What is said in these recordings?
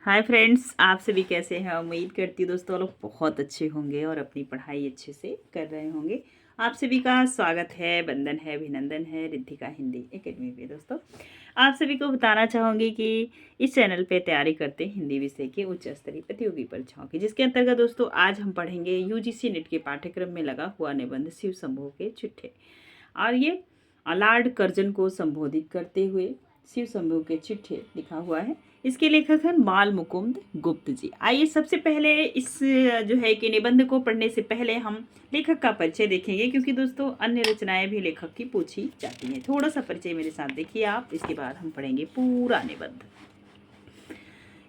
Hi friends, आप सभी कैसे हैं। उम्मीद करती हूँ दोस्तों लोग बहुत अच्छे होंगे और अपनी पढ़ाई अच्छे से कर रहे होंगे। आप सभी का स्वागत है, वंदन है, अभिनंदन है रिद्धिका हिंदी एकेडमी पे। दोस्तों आप सभी को बताना चाहूँगी कि इस चैनल पे तैयारी करते हैं हिंदी विषय के उच्च स्तरीय प्रतियोगी परीक्षाओं की, जिसके अंतर्गत दोस्तों आज हम पढ़ेंगे यूजीसी नेट के पाठ्यक्रम में लगा हुआ निबंध शिव शंभू के चिट्ठे। और ये लॉर्ड कर्जन को संबोधित करते हुए शिव शंभू के चिट्ठे लिखा हुआ है। इसके लेखक हैं बाल मुकुंद गुप्त जी। आइए सबसे पहले इस जो है कि निबंध को पढ़ने से पहले हम लेखक का परिचय देखेंगे, क्योंकि दोस्तों अन्य रचनाएं भी लेखक की पूछी जाती हैं। थोड़ा सा परिचय मेरे साथ देखिए आप, इसके बाद हम पढ़ेंगे पूरा निबंध।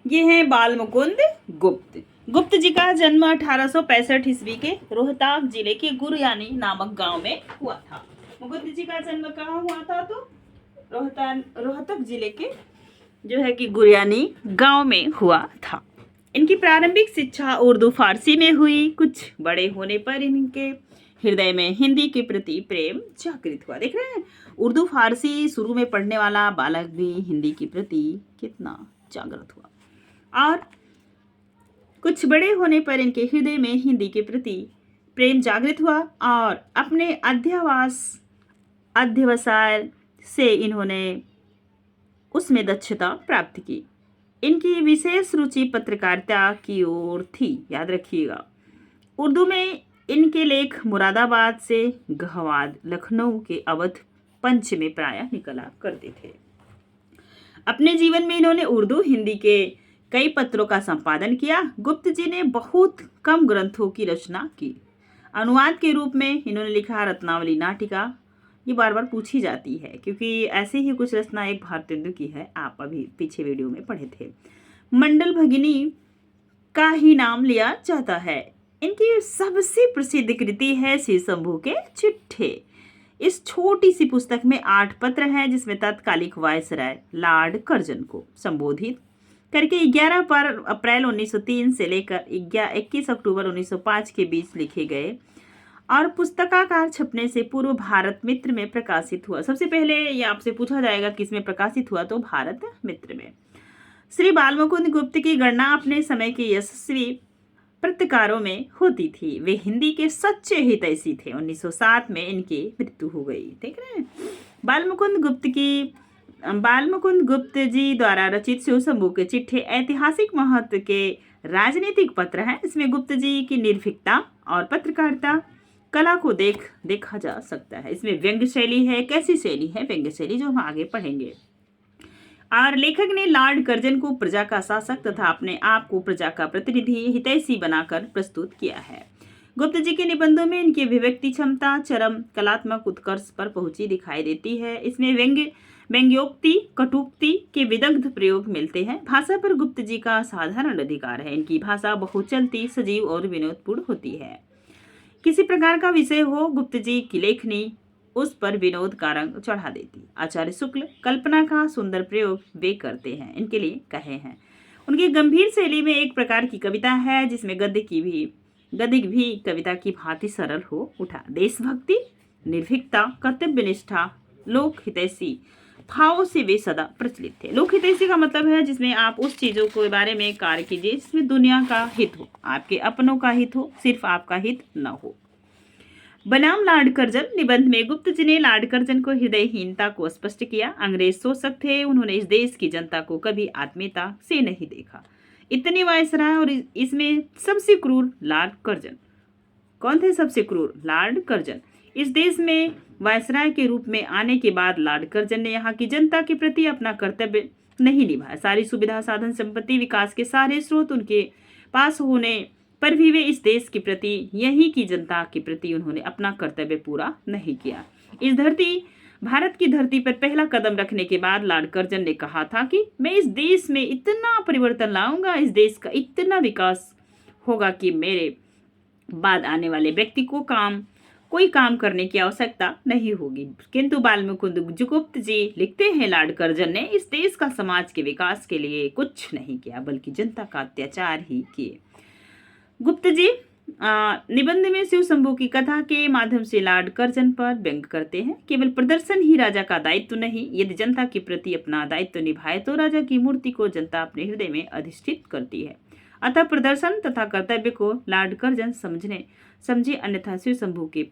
ये हैं बाल मुकुंद गुप्त। गुप्त जी का जन्म 1865 ईस्वी के रोहताक जिले के गुरयानी नामक गांव में हुआ था। मुकुंद जी का जन्म कहाँ हुआ था? तो रोहतक जिले के जो है कि गुरयानी गांव में हुआ था। इनकी प्रारंभिक शिक्षा उर्दू फारसी में हुई। कुछ बड़े होने पर इनके हृदय में हिंदी के प्रति प्रेम जागृत हुआ। देख रहे हैं, उर्दू फारसी शुरू में पढ़ने वाला बालक भी हिंदी के प्रति कितना जागृत हुआ। और कुछ बड़े होने पर इनके हृदय में हिंदी के प्रति प्रेम जागृत हुआ और अपने अध्यवसाय से इन्होंने उसमें दक्षता प्राप्त की। इनकी विशेष रुचि पत्रकारिता की ओर थी, याद रखिएगा। उर्दू में इनके लेख मुरादाबाद से गहवाद, लखनऊ के अवध, पंच में प्रायः निकला करते थे। अपने जीवन में इन्होंने उर्दू हिंदी के कई पत्रों का संपादन किया। गुप्त जी ने बहुत कम ग्रंथों की रचना की। अनुवाद के रूप में इन्होंने लिखा रत्नावली नाटिका। ये बार बार पूछी जाती है क्योंकि ऐसे ही कुछ रचना एक भारतेंदु की है, आप अभी पीछे वीडियो में पढ़े थे। मंडल भगिनी का ही नाम लिया जाता है। इनकी सबसे प्रसिद्ध कृति है शिव शंभू के चिट्ठे। इस छोटी सी पुस्तक में 8 पत्र हैं, जिसमें तत्कालिक वायसराय लॉर्ड कर्जन को संबोधित करके 11 अप्रैल 1903 से लेकर 21 अक्टूबर 1905 के बीच लिखे गए और पुस्तकाकार छपने से पूर्व भारत मित्र में प्रकाशित हुआ। सबसे पहले ये आपसे पूछा जाएगा किसमें प्रकाशित हुआ, तो भारत मित्र में। श्री बाल मुकुंद गुप्त की गणना अपने समय के यशस्वी पत्रकारों में होती थी। वे हिंदी के सच्चे हितैषी थे। 1907 में इनकी मृत्यु हो गई। देख रहे हैं, बाल मुकुंद गुप्त जी द्वारा रचित शिव शंभू के चिट्ठे ऐतिहासिक महत्व के राजनीतिक पत्र हैं। इसमें गुप्त जी की निर्भीकता और पत्रकारिता कला को देखा जा सकता है। इसमें व्यंग्य शैली है। कैसी शैली है? व्यंग्य शैली, जो हम आगे पढ़ेंगे। और लेखक ने लॉर्ड कर्जन को प्रजा का शासक तथा अपने आप को प्रजा का प्रतिनिधि हितैषी बनाकर प्रस्तुत किया है। गुप्त जी के निबंधों में इनकी अभिव्यक्ति क्षमता चरम कलात्मक उत्कर्ष पर पहुंची दिखाई देती है। इसमें व्यंग्योक्ति, कटुक्ति के विदग्ध प्रयोग मिलते हैं। भाषा पर गुप्त जी का साधारण अधिकार है। इनकी भाषा बहुचलती, सजीव और विनोदपूर्ण होती है। किसी प्रकार का विषय हो, गुप्त जी की लेखनी उस पर विनोद का रंग चढ़ा देती। आचार्य शुक्ल कल्पना का सुंदर प्रयोग वे करते हैं, इनके लिए कहे हैं। उनकी गंभीर शैली में एक प्रकार की कविता है, जिसमें गद्य भी कविता की भांति सरल हो उठा। देशभक्ति, निर्भीकता, कर्तव्यनिष्ठा, लोक हितैषी भावों से वे सदा प्रचलित थे। लोक हितैषी का मतलब है जिसमें आप उस चीजों के बारे में कार्य कीजिए जिसमें दुनिया का हित हो, आपके अपनों का हित हो, सिर्फ आपका हित न हो। बनाम लॉर्ड कर्जन। निबंध में गुप्त जी ने लॉर्ड कर्जन को हृदयहीनता को स्पष्ट किया। अंग्रेज शोषक थे। उन्होंने इस देश की जनता को कभी आत्मीयता से नहीं देखा। इतनी वायसराय और इसमें सबसे क्रूर लॉर्ड कर्जन। कौन थे सबसे क्रूर? Lord Curzon. इस देश में वायसराय के रूप में आने के बाद लॉर्ड कर्जन ने यहाँ की जनता के प्रति अपना कर्तव्य नहीं निभाया। सारी सुविधा, साधन, संपत्ति, विकास के सारे स्रोत उनके पास होने पर भी वे इस देश के प्रति, यहीं की जनता के प्रति उन्होंने अपना कर्तव्य पूरा नहीं किया। भारत की धरती पर पहला कदम रखने के बाद लॉर्ड कर्जन ने कहा था कि मैं इस देश में इतना परिवर्तन लाऊंगा, इस देश का इतना विकास होगा कि मेरे बाद आने वाले व्यक्ति को कोई काम करने की आवश्यकता नहीं होगी। किंतु बाल मुकुंद गुप्त जी लिखते हैं, लॉर्ड कर्जन ने इस देश का समाज के विकास के लिए कुछ नहीं किया, बल्कि जनता का अत्याचार ही किए। गुप्त जी निबंध में शिव शंभू की कथा के माध्यम से लॉर्ड कर्जन पर व्यंग करते हैं। केवल प्रदर्शन ही राजा का दायित्व नहीं, यदि जनता के प्रति अपना दायित्व निभाए तो राजा की मूर्ति को जनता अपने हृदय में अधिष्ठित करती है। अतः प्रदर्शन तथा कर्तव्य को लॉर्ड कर्जन समझे, अन्यथा शिव शंभू के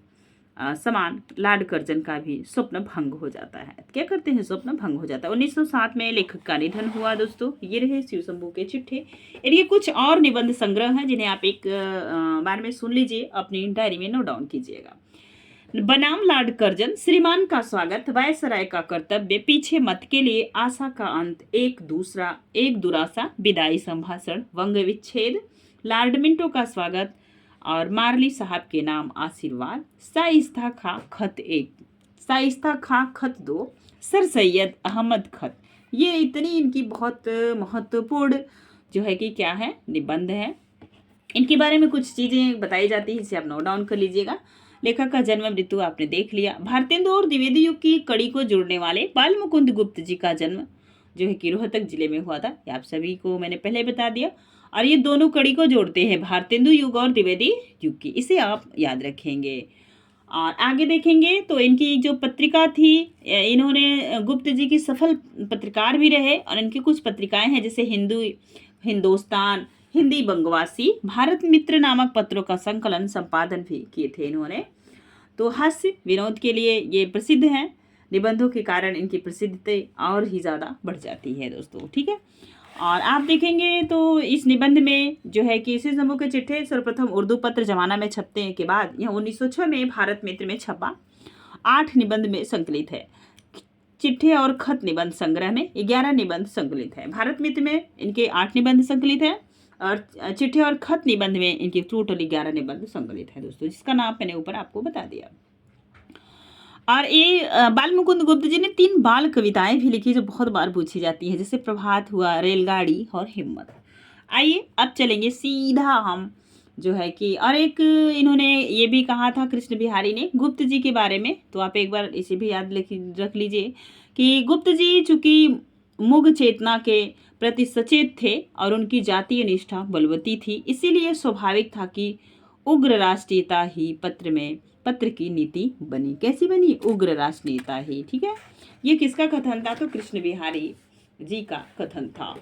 समान लॉर्ड कर्जन का भी स्वप्न भंग हो जाता है। क्या करते हैं? स्वप्न भंग हो जाता है। 1907 में लेखक का निधन हुआ। दोस्तों, ये रहे शिव शंभू के चिट्ठे। ये कुछ और निबंध संग्रह हैं जिन्हें आप एक बार में सुन लीजिए, अपनी डायरी में नोट डाउन कीजिएगा। बनाम लॉर्ड कर्जन, श्रीमान का स्वागत, वायसराय का कर्तव्य, पीछे मत के लिए आशा का अंत, एक दुरासा, विदाई संभाषण, वंग विच्छेद, लॉर्ड मिंटो का स्वागत और मार्ली साहब के नाम आशीर्वाद, शाइस्ता खां खत 2, सर सैयद अहमद खत। ये इतनी इनकी बहुत महत्वपूर्ण जो है कि क्या है, निबंध है। इनके बारे में कुछ चीज़ें बताई जाती है, इसे आप नोट डाउन कर लीजिएगा। लेखक का जन्म मृत्यु आपने देख लिया। भारतेंदु और द्विवेदी युग की कड़ी को जोड़ने वाले बाल मुकुंद गुप्त जी का जन्म जो है कि रोहतक जिले में हुआ था। ये आप सभी को मैंने पहले बता दिया। और ये दोनों कड़ी को जोड़ते हैं, भारतेंदु युग और द्विवेदी युग की, इसे आप याद रखेंगे। और आगे देखेंगे तो इनकी जो पत्रिका थी, इन्होंने गुप्त जी की सफल पत्रकार भी रहे और इनकी कुछ पत्रिकाएं हैं जैसे हिंदुस्तान, हिंदी बंगवासी, भारत मित्र नामक पत्रों का संकलन संपादन भी किए थे इन्होंने। तो हास्य विनोद के लिए ये प्रसिद्ध हैं। निबंधों के कारण इनकी प्रसिद्धता और ही ज़्यादा बढ़ जाती है दोस्तों, ठीक है। और आप देखेंगे तो इस निबंध में जो है कि शिव शंभू के चिट्ठे सर्वप्रथम उर्दू पत्र जमाना में छपने के बाद यह 1906 में भारत मित्र में छपा। 8 निबंध में संकलित है। चिट्ठे और खत निबंध संग्रह में 11 निबंध संकलित है। भारत मित्र में इनके 8 निबंध संकलित है और चिट्ठे और खत निबंध में इनके टोटल 11 निबंध संकलित है दोस्तों, जिसका नाम मैंने ऊपर आपको बता दिया। और ये बाल मुकुंद गुप्त जी ने 3 बाल कविताएं भी लिखी जो बहुत बार पूछी जाती हैं, जैसे प्रभात हुआ, रेलगाड़ी और हिम्मत। आइए अब चलेंगे सीधा हम जो है कि, और एक इन्होंने ये भी कहा था कृष्ण बिहारी ने गुप्त जी के बारे में, तो आप एक बार इसे भी याद रख लीजिए कि गुप्त जी चूंकि मुग चेतना के प्रति सचेत थे और उनकी जातीय निष्ठा बलवती थी, इसीलिए स्वाभाविक था कि उग्र राष्ट्रीयता ही पत्र की नीति बनी। कैसी बनी? उग्र राष्ट्रीयता ही, ठीक है। ये किसका कथन था? तो कृष्ण बिहारी जी का कथन था।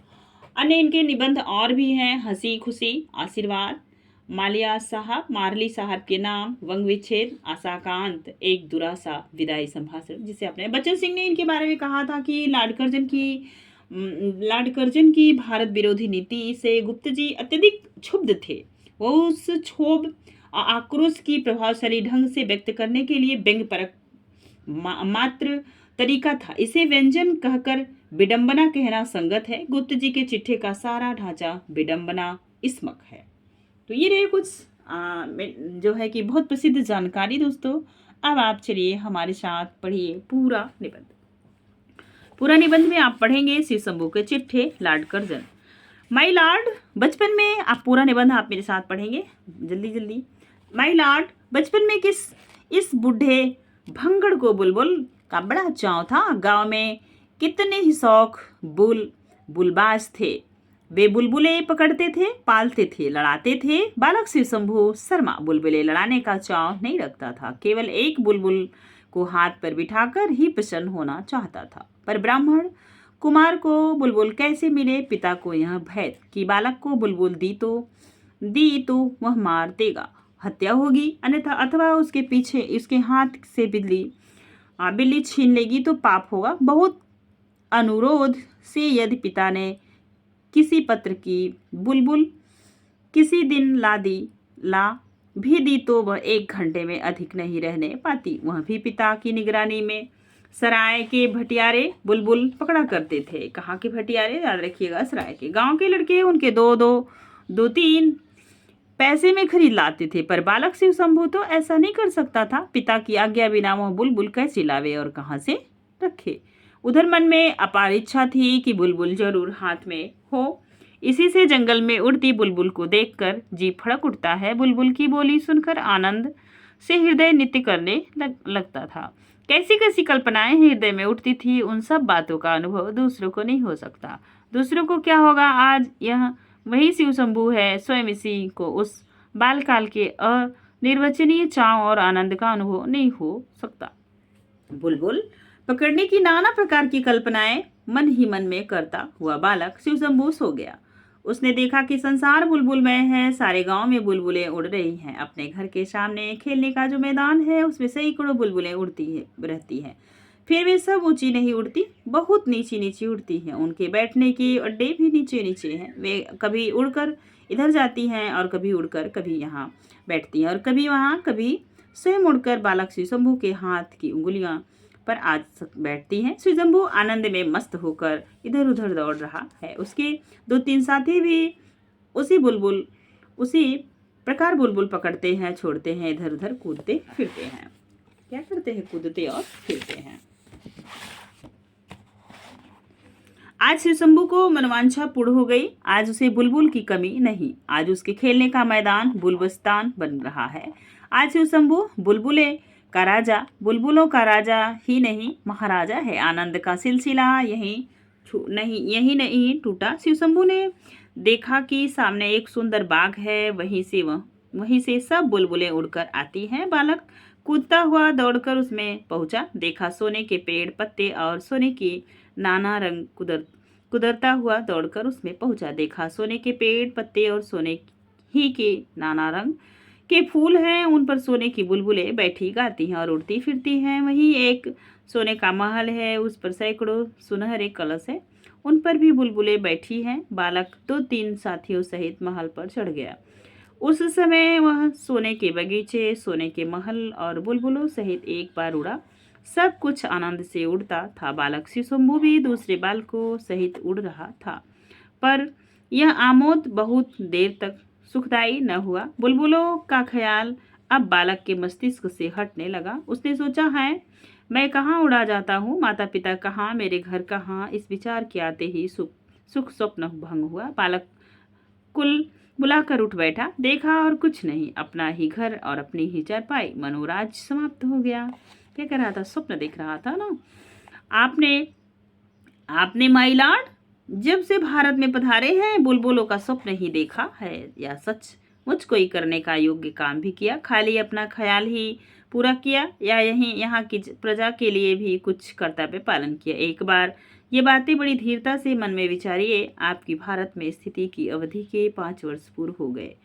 अन्य इनके निबंध और भी हैं, हंसी खुशी, आशीर्वाद, मार्ली साहब के नाम, वंग विच्छेद, आशा का अंत, एक दुरासा, विदाई संभाषण, जिसे अपने बच्चन सिंह ने इनके बारे में कहा था कि लॉर्ड कर्जन की भारत विरोधी नीति से गुप्त जी अत्यधिक क्षुब्ध थे। वो उस क्षोभ आक्रोश की प्रभावशाली ढंग से व्यक्त करने के लिए व्यंग्यपरक मात्र तरीका था। इसे व्यंजन कहकर विडंबना कहना संगत है। गुप्त जी के चिट्ठे का सारा ढांचा विडंबनात्मक है। तो ये रहे कुछ जो है कि बहुत प्रसिद्ध जानकारी दोस्तों। अब आप चलिए हमारे साथ पढ़िए पूरा निबंध। पूरा निबंध में आप पढ़ेंगे शिव शंभू के चिट्ठे, लॉर्ड कर्जन। माई लॉर्ड, बचपन में आप पूरा निबंध आप मेरे साथ पढ़ेंगे जल्दी। माई लॉर्ड, बचपन में इस बूढ़े भंगड़ को बुलबुल का बड़ा चाव था। गांव में कितने ही शौक बुलबाज थे। वे बुलबुले पकड़ते थे, पालते थे, लड़ाते थे। बालक शिव शंभू शर्मा बुलबुले लड़ाने का चाव नहीं रखता था, केवल एक बुलबुल को हाथ पर बिठाकर ही प्रसन्न होना चाहता था। पर ब्राह्मण कुमार को बुलबुल कैसे मिले? पिता को यह भय कि बालक को बुलबुल दी तो वह मार देगा, हत्या होगी, अन्यथा अथवा उसके पीछे उसके हाथ से बिल्ली छीन लेगी तो पाप होगा। बहुत अनुरोध से यदि पिता ने किसी पत्र की बुलबुल किसी दिन ला भी दी तो वह 1 घंटे में अधिक नहीं रहने पाती। वह भी पिता की निगरानी में सराय के भटियारे बुलबुल पकड़ा करते थे। कहाँ के भटियारे? याद रखिएगा, सराय के। गांव के लड़के उनके 2-3 पैसे में खरीद लाते थे, पर बालक शिव शंभू तो ऐसा नहीं कर सकता था। पिता की आज्ञा बिना वह बुलबुल कैसे लावे और कहाँ से रखे? उधर मन में अपार इच्छा थी कि बुलबुल जरूर हाथ में हो। इसी से जंगल में उड़ती बुलबुल को देखकर जी फड़क उठता है। बुलबुल की बोली सुनकर आनंद से हृदय नृत्य करने लगता था। कैसी कैसी कल्पनाएं हृदय में उठती थी। उन सब बातों का अनुभव दूसरों को नहीं हो सकता। दूसरों को क्या होगा? आज यह वही शिव शंभू है, स्वयं इसी को उस बालकाल के अनिर्वचनीय चाव और आनंद का अनुभव नहीं हो सकता। बुलबुल पकड़ने की नाना प्रकार की कल्पनाएं मन ही मन में करता हुआ बालक शिवशंभू सो गया। उसने देखा कि संसार बुलबुल में है, सारे गांव में बुलबुलें उड़ रही हैं। अपने घर के सामने खेलने का जो मैदान है उसमें सैकड़ों बुलबुलें उड़ती है रहती हैं। फिर वे सब ऊंची नहीं उड़ती, बहुत नीची नीची उड़ती हैं। उनके बैठने के अड्डे भी नीचे नीचे हैं। वे कभी उड़कर इधर जाती हैं और कभी उड़कर कभी यहाँ बैठती हैं और कभी वहाँ, कभी स्वयं उड़कर बालक शिवशंभू के हाथ की उंगलियां पर आज बैठती हैं। शिवशंभू आनंद में मस्त होकर इधर उधर दौड़ रहा है। उसके 2-3 साथी भी उसी प्रकार बुलबुल पकड़ते हैं, छोड़ते हैं, इधर उधर कूदते फिरते हैं। क्या करते हैं? कूदते और फिरते हैं। आज शिवशंभू को मनवांछा पूर्ण हो गई। आज उसे बुलबुल की कमी नहीं। आज उसके खेलने का मैदान बुलबुस्तान बन रहा है। आज शिवशंभू बुलबुलों का राजा ही नहीं महाराजा है। आनंद का सिलसिला यही नहीं टूटा। शिवशंभू ने देखा कि सामने एक सुंदर बाग है, वहीं से सब बुलबुलें उड़कर आती हैं। बालक कूदता हुआ दौड़कर उसमें पहुंचा। देखा सोने के पेड़ पत्ते और सोने की नाना रंग कुदरता हुआ दौड़कर उसमें पहुंचा। देखा सोने के पेड़ पत्ते और सोने ही के नाना रंग के फूल हैं, उन पर सोने की बुलबुलें बैठी गाती हैं और उड़ती फिरती हैं। वहीं एक सोने का महल है, उस पर सैकड़ों सुनहरे कलश है, उन पर भी बुलबुलें बैठी हैं। बालक 2-3 साथियों सहित महल पर चढ़ गया। उस समय वह सोने के बगीचे, सोने के महल और बुलबुलों सहित एक बार उड़ा। सब कुछ आनंद से उड़ता था। बालक शिवशंभू भी दूसरे बालकों सहित उड़ रहा था, पर यह आमोद बहुत देर तक सुखदायी न हुआ। बुलबुलों का ख्याल अब बालक के मस्तिष्क से हटने लगा। उसने सोचा, है मैं कहाँ उड़ा जाता हूँ, माता पिता कहाँ, मेरे घर कहाँ। इस विचार के आते ही सुख स्वप्न भंग हुआ। बालक कुल बुलाकर उठ बैठा, देखा और कुछ नहीं, अपना ही घर और अपनी ही चारपाई। मनोराज समाप्त हो गया। क्या कर रहा था? स्वप्न देख रहा था ना। आपने माई लाड जब से भारत में पधारे हैं बुलबुलों का स्वप्न ही देखा है, या सच मुझ कोई करने का योग्य काम भी किया, खाली अपना ख्याल ही पूरा किया, या यहाँ की प्रजा के लिए भी कुछ कर्तव्य पालन किया। एक बार ये बातें बड़ी धीरता से मन में विचारिए। आपकी भारत में स्थिति की अवधि के 5 वर्ष पूर्ण हो गए।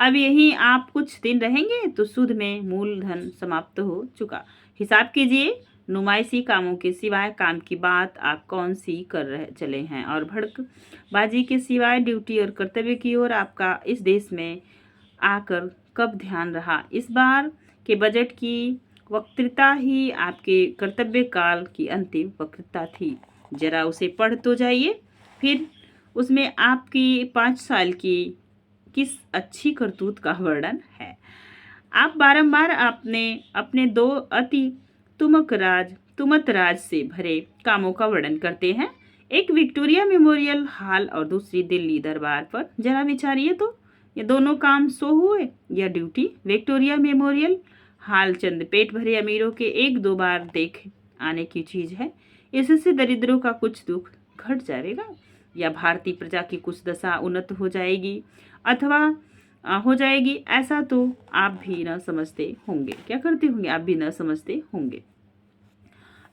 अब यहीं आप कुछ दिन रहेंगे तो सूद में मूलधन समाप्त हो चुका। हिसाब कीजिए, नुमाइशी कामों के सिवाय काम की बात आप कौन सी कर रहे चले हैं, और भड़कबाजी के सिवाय ड्यूटी और कर्तव्य की ओर आपका इस देश में आकर कब ध्यान रहा। इस बार के बजट की वक्तृता ही आपके कर्तव्य काल की अंतिम वक्तृता थी। जरा उसे पढ़ तो जाइए। फिर उसमें आपकी 5 साल की किस अच्छी करतूत का वर्णन है। आप बारंबार अपने 2 अति तुमत राज से भरे कामों का वर्णन करते हैं, एक विक्टोरिया मेमोरियल हॉल और दूसरी दिल्ली दरबार पर। जरा विचारिए तो, ये दोनों काम सो हुए या ड्यूटी? विक्टोरिया मेमोरियल हॉल चंद पेट भरे अमीरों के 1-2 बार देख आने की चीज है। इससे दरिद्रों का कुछ दुख घट जाएगा, या भारतीय प्रजा की कुछ दशा उन्नत हो जाएगी अथवा हो जाएगी, ऐसा तो आप भी न समझते होंगे। क्या करते होंगे? आप भी न समझते होंगे।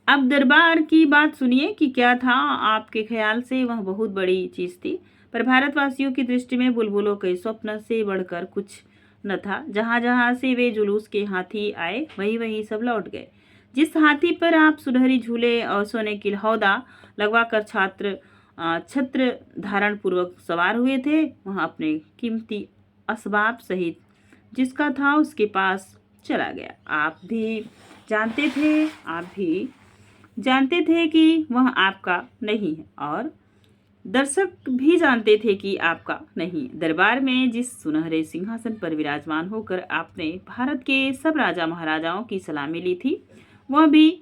अब दरबार की बात सुनिए कि क्या था। आपके ख्याल से वह बहुत बड़ी चीज थी, पर भारतवासियों की दृष्टि में बुलबुलों के स्वप्न से बढ़कर कुछ न था। जहां जहां से वे जुलूस के हाथी आए, वहीं सब लौट गए। जिस हाथी पर आप सुनहरी झूले और सोने की हौदा लगवाकर छत्र धारण पूर्वक सवार हुए थे, वहां अपने कीमती असबाब सहित जिसका था उसके पास चला गया। आप भी जानते थे कि वह आपका नहीं है, और दर्शक भी जानते थे कि आपका नहीं। दरबार में जिस सुनहरे सिंहासन पर विराजमान होकर आपने भारत के सब राजा महाराजाओं की सलामी ली थी, वह भी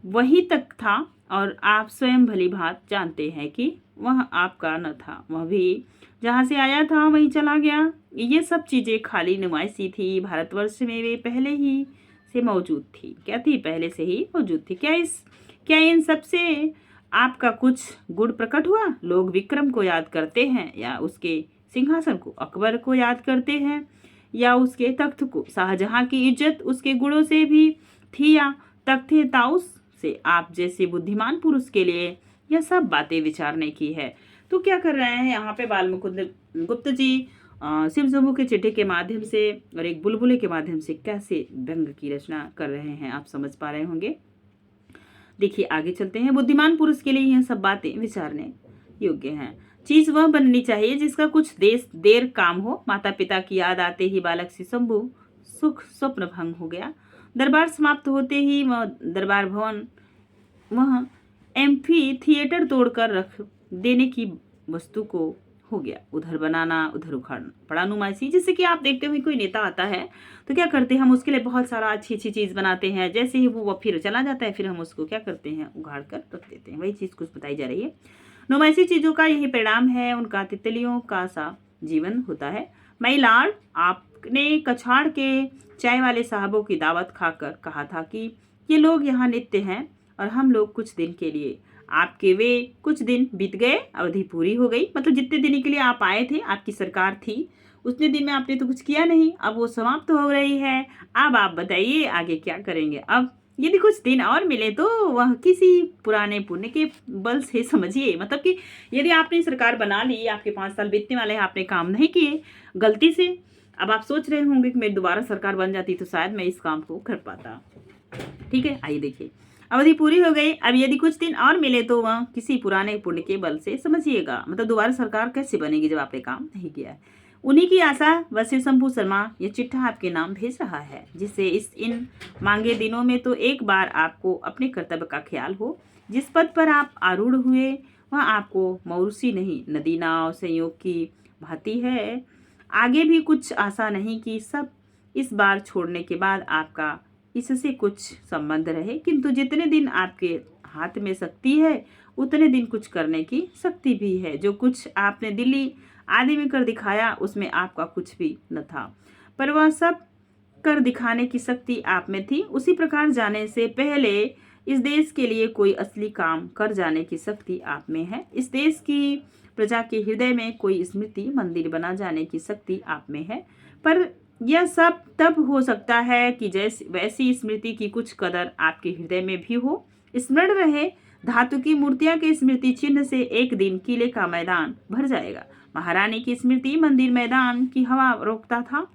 वहीं तक था, और आप स्वयं भली भांत जानते हैं कि वह आपका न था। वह भी जहाँ से आया था वहीं चला गया। ये सब चीज़ें खाली नुमाइशी थी। भारतवर्ष में वे पहले ही से मौजूद थी। क्या थी? पहले से ही मौजूद थी। क्या इन सब से आपका कुछ गुण प्रकट हुआ? लोग विक्रम को याद करते हैं, या उसके सिंहासन को, अकबर को याद करते हैं, या उसके तख्त को। शाहजहां की इज्जत उसके गुणों से भी थी या तख्त ताउस से। आप जैसे बुद्धिमान पुरुष के लिए यह सब बातें विचारने की है। तो क्या कर रहे हैं यहाँ पे बाल मुकुंद गुप्त जी शिव शंभू के चिट्ठी के माध्यम से और एक बुलबुले के माध्यम से कैसे व्यंग की रचना कर रहे हैं, आप समझ पा रहे होंगे। देखिए आगे चलते हैं। बुद्धिमान पुरुष के लिए यह सब बातें विचारने योग्य हैं। चीज वह बननी चाहिए जिसका कुछ देर काम हो। माता पिता की याद आते ही बालक शिव शंभू सुख स्वप्न भंग हो गया। दरबार समाप्त होते ही वह दरबार भवन वह एम्फी थिएटर तोड़कर रख देने की वस्तु को हो गया। उधर बनाना उधर उखाड़ना बड़ा नुमाइशी। जैसे कि आप देखते हो कोई नेता आता है तो क्या करते हैं, हम उसके लिए बहुत सारा अच्छी अच्छी चीज़ बनाते हैं। जैसे ही वो फिर चला जाता है फिर हम उसको क्या करते हैं, उखाड़ कर रख देते हैं। वही चीज़ कुछ बताई जा रही है। नुमाइशी चीज़ों का यही परिणाम है, उनका तितलियों का सा जीवन होता है। माई लॉर्ड, आपने कछाड़ के चाय वाले साहबों की दावत खाकर कहा था कि ये लोग यहाँ नित्य हैं और हम लोग कुछ दिन के लिए। आपके वे कुछ दिन बीत गए, अवधि पूरी हो गई। मतलब जितने दिन के लिए आप आए थे, आपकी सरकार थी, उतने दिन में आपने तो कुछ किया नहीं, अब वो समाप्त हो रही है। अब आप बताइए आगे क्या करेंगे। अब यदि कुछ दिन और मिले तो वह किसी पुराने पुण्य के बल से, समझिए मतलब कि यदि आपने सरकार बना ली, आपके 5 साल बीतने वाले हैं, आपने काम नहीं किए गलती से, अब आप सोच रहे होंगे कि मेरी दोबारा सरकार बन जाती तो शायद मैं इस काम को कर पाता। ठीक है, आइए देखिए। अवधि पूरी हो गई, अब यदि कुछ दिन और मिले तो वह किसी पुराने पुण्य के बल से, समझिएगा मतलब दोबारा सरकार कैसे बनेगी जब आपने काम नहीं किया है। उन्हीं की आशा व शिव शंभू शर्मा ये चिट्ठा आपके नाम भेज रहा है, जिससे इन मांगे दिनों में तो एक बार आपको अपने कर्तव्य का ख्याल हो। जिस पद पर आप आरूढ़ हुए वह आपको मौरूसी नहीं, नदी नाव संयोग की भांति है। आगे भी कुछ आशा नहीं कि सब इस बार छोड़ने के बाद आपका इससे कुछ संबंध रहे, किंतु जितने दिन आपके हाथ में शक्ति है उतने दिन कुछ करने की शक्ति भी है। जो कुछ आपने दिल्ली आदि में कर दिखाया उसमें आपका कुछ भी न था, पर वह सब कर दिखाने की शक्ति आप में थी। उसी प्रकार जाने से पहले इस देश के लिए कोई असली काम कर जाने की शक्ति आप में है। इस देश की प्रजा के हृदय में कोई स्मृति मंदिर बना जाने की शक्ति आप में है। पर यह सब तब हो सकता है कि जैसे वैसी स्मृति की कुछ कदर आपके हृदय में भी हो। स्मरण रहे, धातु की मूर्तियां के स्मृति चिन्ह से एक दिन किले का मैदान भर जाएगा। महारानी की स्मृति मंदिर मैदान की हवा रोकता था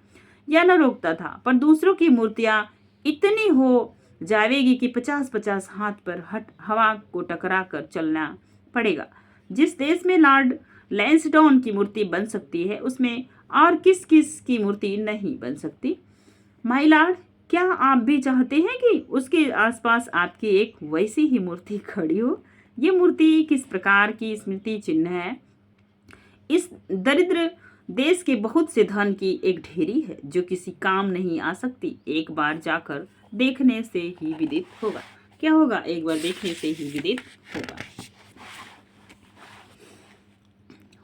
या न रोकता था, पर दूसरों की मूर्तियां इतनी हो जाएगी कि 50-50 हाथ पर हवा को टकरा कर चलना पड़ेगा। जिस देश में लॉर्ड लैंसडाउन की मूर्ति बन सकती है उसमें और किस किस की मूर्ति नहीं बन सकती। माय लॉर्ड, क्या आप भी चाहते हैं कि उसके आसपास आपकी एक वैसी ही मूर्ति खड़ी हो? ये मूर्ति किस प्रकार की स्मृति चिन्ह है? इस दरिद्र देश के बहुत से धन की एक ढेरी है जो किसी काम नहीं आ सकती। एक बार जाकर देखने से ही विदित होगा। क्या होगा? एक बार देखने से ही विदित होगा।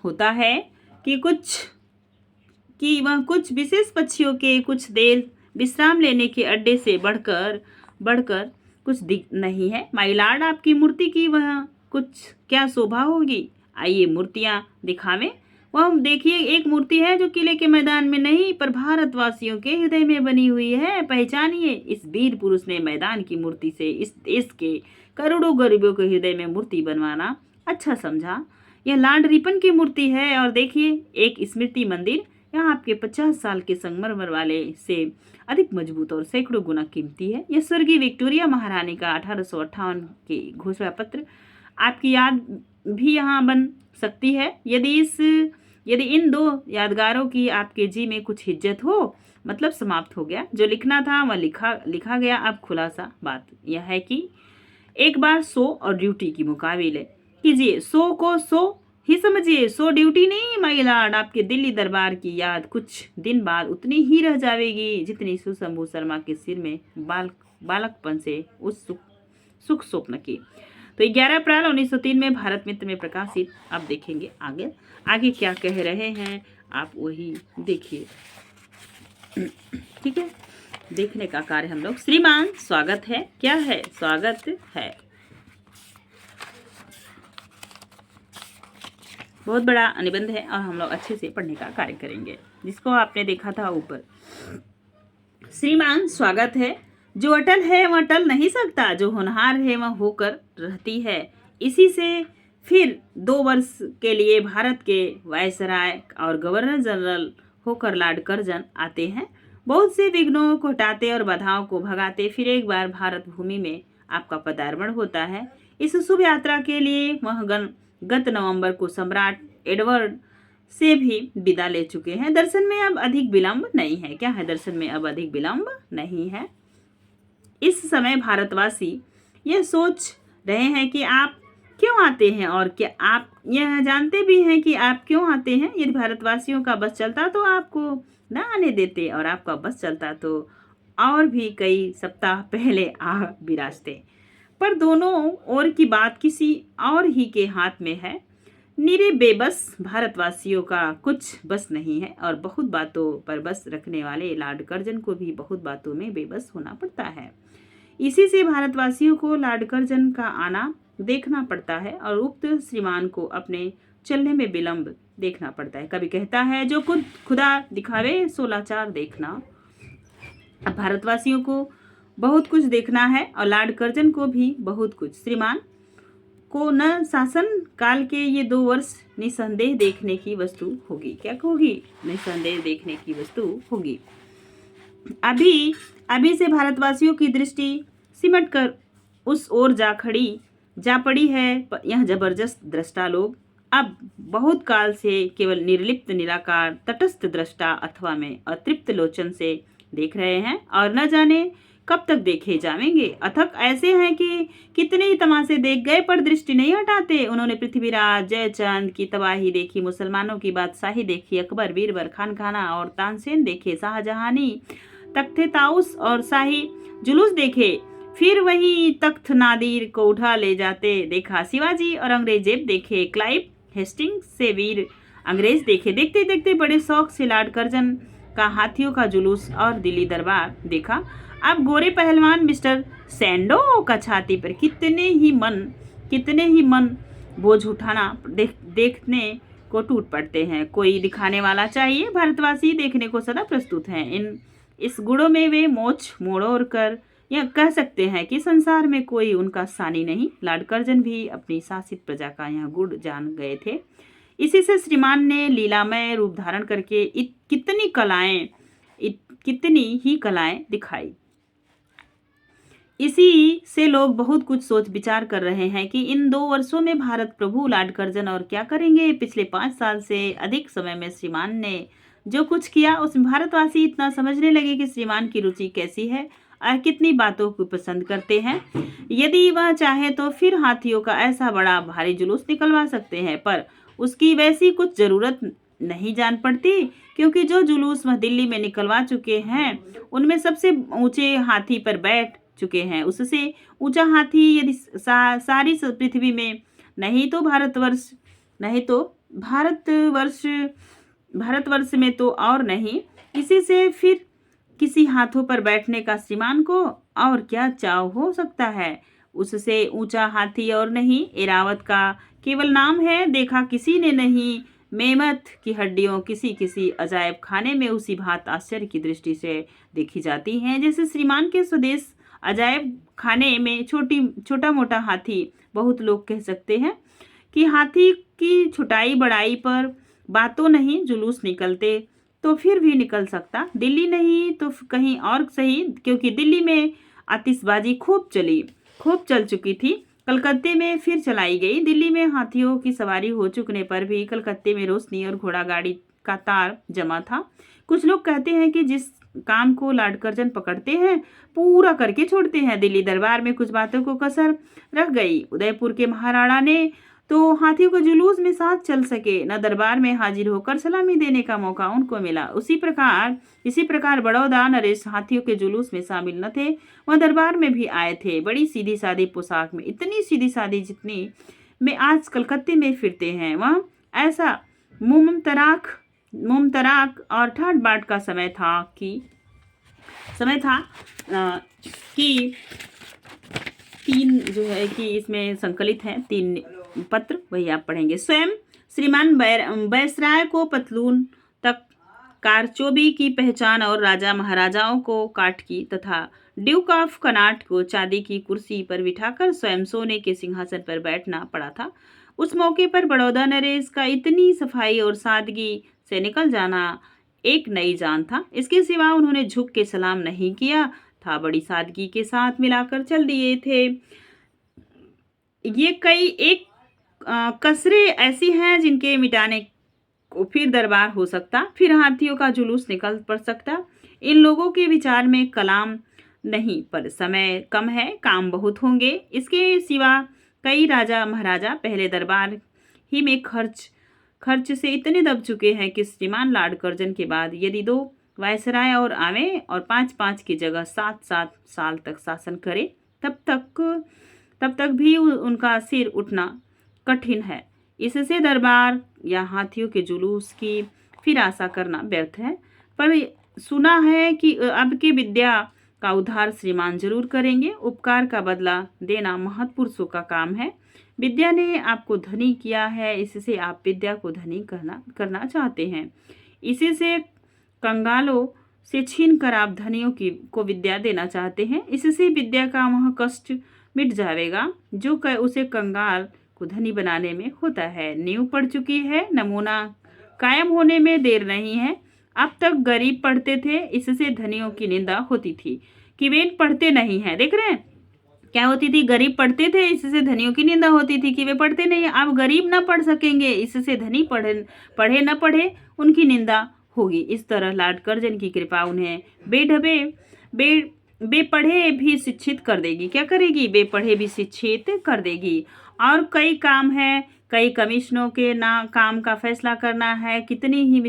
होता है कि वह कुछ विशेष पक्षियों के कुछ देर विश्राम लेने के अड्डे से बढ़कर कुछ दिख नहीं है। माय लॉर्ड, आपकी मूर्ति की वह कुछ क्या शोभा होगी? आइए मूर्तियां दिखावें। वह देखिए, एक मूर्ति है जो किले के मैदान में नहीं पर भारतवासियों के हृदय में बनी हुई है। पहचानिए। इस वीर पुरुष ने मैदान की मूर्ति से इस देश के करोड़ों गरीबों के हृदय में मूर्ति बनवाना अच्छा समझा। यह लॉर्ड रिपन की मूर्ति है और देखिए एक स्मृति मंदिर। यह आपके 50 साल के संगमरमर वाले से अधिक मजबूत और सैकड़ों गुना कीमती है। यह स्वर्गीय विक्टोरिया महारानी का 1858 के घोषणा पत्र। आपकी याद भी यहाँ बन सकती है यदि इन 2 यादगारों की आपके जी में कुछ इज्जत हो। मतलब समाप्त हो गया, जो लिखना था वह लिखा गया। अब खुलासा बात यह है कि एक बार 100 और ड्यूटी की मुकाबले कीजिए। 100 को 100 ही समझिए, 100 ड्यूटी नहीं। माय लॉर्ड, आपके दिल्ली दरबार की याद कुछ दिन बाद उतनी ही रह जाएगी जितनी शिव शंभू शर्मा के सिर में बालकपन से उस सुख स्वप्न की। तो 11 अप्रैल 1903 में भारत मित्र में प्रकाशित। अब देखेंगे आगे क्या कह रहे हैं, आप वही देखिए। ठीक है, देखने का कार्य हम लोग। श्रीमान, स्वागत है। क्या है? स्वागत है। बहुत बड़ा निबंध है और हम लोग अच्छे से पढ़ने का कार्य करेंगे, जिसको आपने देखा था ऊपर। श्रीमान स्वागत है। जो अटल है वह टल नहीं सकता, जो होनहार है वह होकर रहती है। इसी से फिर 2 वर्ष के लिए भारत के वायसराय और गवर्नर जनरल होकर लॉर्ड कर्जन आते हैं। बहुत से विघ्नों को हटाते और बाधाओं को भगाते फिर एक बार भारत भूमि में आपका पदार्पण होता है। इस शुभ यात्रा के लिए वह गत नवंबर को सम्राट एडवर्ड से भी विदा ले चुके हैं। दर्शन में अब अधिक विलंब नहीं है। क्या है? दर्शन में अब अधिक विलंब नहीं है। इस समय भारतवासी यह सोच रहे हैं कि आप क्यों आते हैं, और क्या आप यह जानते भी हैं कि आप क्यों आते हैं। यदि भारतवासियों का बस चलता तो आपको न आने देते, और आपका बस चलता तो और भी कई सप्ताह पहले आ विराजते। पर दोनों ओर की बात किसी और ही के हाथ में है। निरे बेबस भारतवासियों का कुछ बस नहीं है, और बहुत बातों पर बस रखने वाले लॉर्ड कर्जन को भी बहुत बातों में बेबस होना पड़ता है। इसी से भारतवासियों को लॉर्ड कर्जन का आना देखना पड़ता है, और उक्त श्रीमान को अपने चलने में विलंब देखना पड़ता है। कभी कहता है जो खुदा दिखावे सो लाचार देखना। अब भारतवासियों को बहुत कुछ देखना है, और लॉर्ड कर्जन को भी बहुत कुछ। श्रीमान को न शासन काल के ये 2 वर्ष निसंदेह देखने की वस्तु होगी। क्या होगी? निसंदेह देखने की वस्तु होगी। अभी से भारतवासियों की दृष्टि सिमट कर उस ओर जा पड़ी है। यह जबरदस्त दृष्टा लोग अब बहुत काल से केवल निर्लिप्त निराकार तटस्थ दृष्टा अथवा में अतृप्त लोचन से देख रहे हैं, और न जाने कब तक देखे जाएंगे। अथक ऐसे हैं कि कितने ही तमाशे देख गए पर दृष्टि नहीं हटाते। उन्होंने पृथ्वीराज जयचंद की तबाही देखी, मुसलमानों की बादशाही देखी, अकबर बीरबल खानखाना और तानसेन देखे, शाहजहानी तख्ते ताउस और शाही जुलूस देखे, फिर वही तख्त नादिर को उठा ले जाते देखा, शिवाजी और अंग्रेजेब देखे, क्लाइव हेस्टिंग्स से वीर अंग्रेज देखे। देखते देखते बड़े शौक से लॉर्ड कर्जन का हाथियों का जुलूस और दिल्ली दरबार देखा। अब गोरे पहलवान मिस्टर सैंडो का छाती पर कितने ही मन बोझ उठाना देखने को टूट पड़ते हैं। कोई दिखाने वाला चाहिए। भारतवासी देखने को सदा प्रस्तुत हैं। इस गुणों में वे मोड़ कर यह कह सकते हैं कि संसार में कोई उनका सानी नहीं। लॉर्ड कर्जन भी अपनी शासित प्रजा का यह गुण जान गए थे। इसी से श्रीमान ने लीलामय रूप धारण करके कितनी ही कलाएं दिखाई। इसी से लोग बहुत कुछ सोच विचार कर रहे हैं कि इन 2 वर्षों में भारत प्रभु लॉर्ड कर्जन और क्या करेंगे। पिछले 5 साल से अधिक समय में श्रीमान ने जो कुछ किया उसमें भारतवासी इतना समझने लगे कि श्रीमान की रुचि कैसी है और कितनी बातों को पसंद करते हैं। यदि वह चाहे तो फिर हाथियों का ऐसा बड़ा भारी जुलूस निकलवा सकते हैं, पर उसकी वैसी कुछ जरूरत नहीं जान पड़ती, क्योंकि जो जुलूस वह दिल्ली में निकलवा चुके हैं उनमें सबसे ऊंचे हाथी पर बैठ चुके हैं। उससे ऊंचा हाथी यदि सारी पृथ्वी में नहीं तो भारतवर्ष में तो और नहीं। इसी से फिर किसी हाथों पर बैठने का श्रीमान को और क्या चाव हो सकता है। उससे ऊंचा हाथी और नहीं, एरावत का केवल नाम है, देखा किसी ने नहीं। मेमत की हड्डियों किसी अजायब खाने में उसी भांति आश्चर्य की दृष्टि से देखी जाती हैं, जैसे श्रीमान के स्वदेश अजायब खाने में छोटा मोटा हाथी। बहुत लोग कह सकते हैं कि हाथी की छुटाई बढ़ाई पर बातों नहीं, जुलूस निकलते तो फिर भी निकल सकता। दिल्ली नहीं तो कहीं और सही, क्योंकि दिल्ली में आतिशबाजी खूब चल चुकी थी। कलकत्ते में फिर चलाई गई। दिल्ली में हाथियों की सवारी हो चुकने पर भी कलकत्ते में रोशनी और घोड़ा गाड़ी का तार जमा था। कुछ लोग कहते हैं कि जिस काम को लॉर्ड कर्जन पकड़ते हैं पूरा करके छोड़ते हैं। दिल्ली दरबार में कुछ बातों को कसर रह गई। उदयपुर के महाराणा ने तो हाथियों के जुलूस में साथ चल सके, न दरबार में हाजिर होकर सलामी देने का मौका उनको मिला। इसी प्रकार बड़ौदा नरेश हाथियों के जुलूस में शामिल न थे। वह दरबार में भी आए थे बड़ी सीधी सादी पोशाक में, इतनी सीधी सादी जितनी में आज कलकत्ते में फिरते हैं। वह ऐसा मुमतराक और ठाट बाट का समय था कि 3 जो है कि इसमें संकलित हैं 3 पत्र, वही आप पढ़ेंगे। स्वयं श्रीमान बैसराय को पतलून तक कारचोबी की पहचान और राजा महाराजाओं को काठ की तथा ड्यूक ऑफ कनाट को चांदी की कुर्सी पर बिठाकर स्वयं सोने के सिंहासन पर बैठना पड़ा था। उस मौके पर बड़ौदा नरेश का इतनी सफाई और सादगी से निकल जाना एक नई जान था। इसके सिवा उन्होंने झुक के सलाम नहीं किया था, बड़ी सादगी के साथ मिलाकर चल दिए थे। ये कई एक कसरे ऐसी हैं जिनके मिटाने को फिर दरबार हो सकता, फिर हाथियों का जुलूस निकल पड़ सकता। इन लोगों के विचार में कलाम नहीं, पर समय कम है, काम बहुत होंगे। इसके सिवा कई राजा महाराजा पहले दरबार ही में खर्च से इतने दब चुके हैं कि श्रीमान लॉर्ड कर्जन के बाद यदि 2 वायसराय और आवे और 5-5 की जगह 7-7 साल तक शासन करे, तब तक भी उनका सिर उठना कठिन है। इससे दरबार या हाथियों के जुलूस की फिर आशा करना व्यर्थ है। पर सुना है कि अब की विद्या का उद्धार श्रीमान जरूर करेंगे। उपकार का बदला देना महत्पुरुषों का काम है। विद्या ने आपको धनी किया है, इससे आप विद्या को धनी करना चाहते हैं। इसी से कंगालों से छीन कर आप धनियों को विद्या देना चाहते हैं। इससे विद्या का वह कष्ट मिट जाएगा जो उसे कंगाल को धनी बनाने में होता है। नींव पड़ चुकी है, नमूना कायम होने में देर नहीं है। अब तक गरीब पढ़ते थे, इससे धनियों की निंदा होती थी कि वे पढ़ते नहीं हैं। देख रहे हैं क्या होती थी? गरीब पढ़ते थे, इससे धनियों की निंदा होती थी कि वे पढ़ते नहीं। अब गरीब ना पढ़ सकेंगे, इससे धनी पढ़े न पढ़े उनकी निंदा होगी। इस तरह लॉर्ड कर्जन की कृपा उन्हें बेपढ़े भी शिक्षित कर देगी। क्या करेगी? बेपढ़े भी शिक्षित कर देगी। और कई काम है, कई कमिश्नों के काम का फैसला करना है, कितनी ही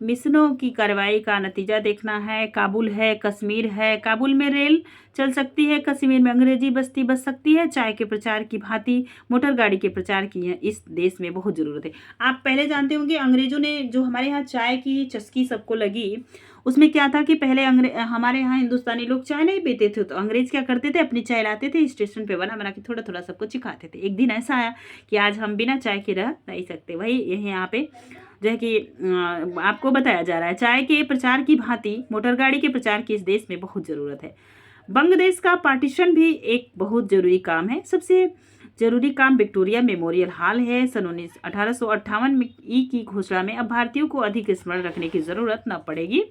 मिशनों की कार्रवाई का नतीजा देखना है। काबुल है, कश्मीर है। काबुल में रेल चल सकती है, कश्मीर में अंग्रेजी बस्ती बस सकती है। चाय के प्रचार की भांति मोटर गाड़ी के प्रचार की है इस देश में बहुत ज़रूरत है। आप पहले जानते होंगे अंग्रेजों ने जो हमारे यहाँ चाय की चस्की सबको लगी, उसमें क्या था कि पहले हमारे यहाँ हिंदुस्तानी लोग चाय नहीं पीते थे, तो अंग्रेज क्या करते थे, अपनी चाय लाते थे, स्टेशन पे बना बना के थोड़ा थोड़ा सबको चिखाते थे। एक दिन ऐसा आया कि आज हम बिना चाय के रह नहीं सकते। वही यही यहाँ पे जो है कि आपको बताया जा रहा है, चाय के प्रचार की भांति मोटर गाड़ी के प्रचार की इस देश में बहुत ज़रूरत है। बंगदेश का पार्टीशन भी एक बहुत ज़रूरी काम है। सबसे जरूरी काम विक्टोरिया मेमोरियल हॉल है। सन 1858 में की घोषणा में अब भारतीयों को अधिक स्मरण रखने की जरूरत न पड़ेगी।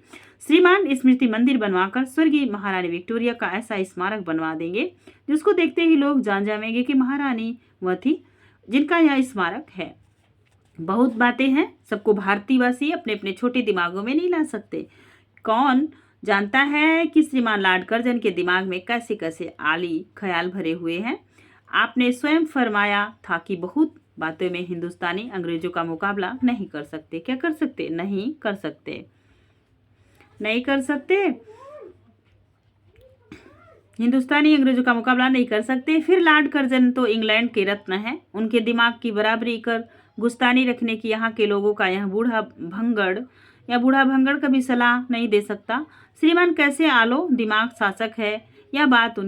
श्रीमान स्मृति मंदिर बनवाकर स्वर्गीय महारानी विक्टोरिया का ऐसा स्मारक बनवा देंगे जिसको देखते ही लोग जान जाएंगे कि महारानी वह थी जिनका यह स्मारक है। बहुत बातें हैं, सबको भारतीयवासी अपने अपने छोटे दिमागों में नहीं ला सकते। कौन जानता है कि श्रीमान लॉर्ड कर्जन के दिमाग में कैसे कैसे आली ख्याल भरे हुए हैं। आपने स्वयं फरमाया था कि बहुत बातों में हिंदुस्तानी अंग्रेजों का मुकाबला नहीं कर सकते। क्या कर सकते? नहीं कर सकते, नहीं कर सकते। हिंदुस्तानी अंग्रेजों का मुकाबला नहीं कर सकते। फिर लॉर्ड कर्जन तो इंग्लैंड के रत्न हैं, उनके दिमाग की बराबरी कर गुस्तानी रखने की यहाँ के लोगों का यह बूढ़ा भंगड़ कभी सलाह नहीं दे सकता। श्रीमान कैसे आलो दिमाग शासक है, यह बात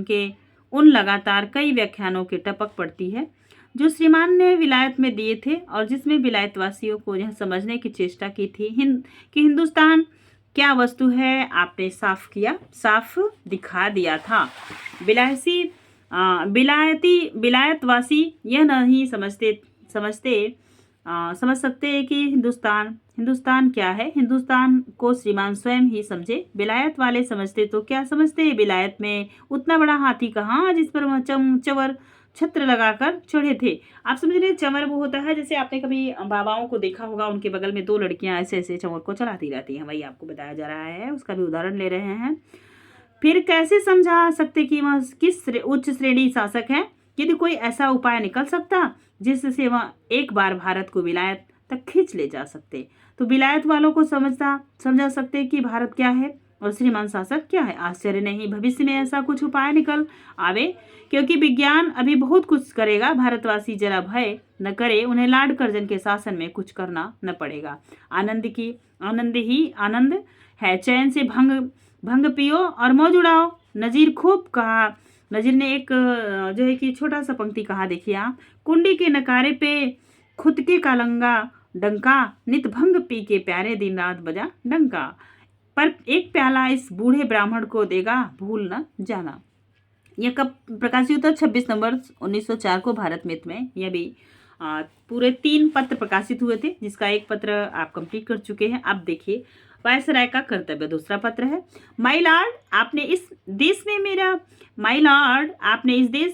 उन लगातार कई व्याख्यानों के टपक पड़ती है जो श्रीमान ने विलायत में दिए थे और जिसमें विलायतवासियों को यह समझने की चेष्टा की थी कि हिंदुस्तान क्या वस्तु है। आपने साफ दिखा दिया था। विलायतवासी यह नहीं समझ सकते कि हिंदुस्तान क्या है। हिंदुस्तान को श्रीमान स्वयं ही समझे। विलायत वाले समझते तो क्या समझते, विलायत में उतना बड़ा हाथी कहाँ जिस पर वह चंवर छत्र लगाकर चढ़े थे। आप समझ रहे, चंवर वो होता है जैसे आपने कभी बाबाओं को देखा होगा, उनके बगल में 2 लड़कियां ऐसे ऐसे चंवर को चलाती रहती हैं। वही आपको बताया जा रहा है, उसका भी उदाहरण ले रहे हैं। फिर कैसे समझा सकते कि वह किस उच्च श्रेणी शासक है। यदि कोई ऐसा उपाय निकल सकता जिससे वह एक बार भारत को विलायत तक खींच ले जा सकते, तो विलायत वालों को समझा सकते कि भारत क्या है और श्रीमान शासक क्या है। आश्चर्य नहीं भविष्य में ऐसा कुछ उपाय निकल आवे, क्योंकि विज्ञान अभी बहुत कुछ करेगा। भारतवासी जरा भय न करे, उन्हें लॉर्ड कर्जन के शासन में कुछ करना न पड़ेगा। आनंद है, चैन से भंग पियो और मौज उड़ाओ। नजीर खूब कहा। नजीर ने एक जो है कि छोटा सा पंक्ति कहा, देखिए आप, कुंडी के नकारे पे खुद के कालंगा डंका, नित भंग पी के प्यारे दिन रात बजा डंका, पर एक प्याला इस बूढ़े ब्राह्मण को देगा भूल न जाना। यह कब प्रकाशित हुआ? 26 नवंबर 1904 को भारत मित में। यह भी पूरे 3 पत्र प्रकाशित हुए थे, जिसका एक पत्र आप कंप्लीट कर चुके हैं। अब देखिए वायसराय का कर्तव्य, दूसरा पत्र है। माय लॉर्ड, आपने इस देश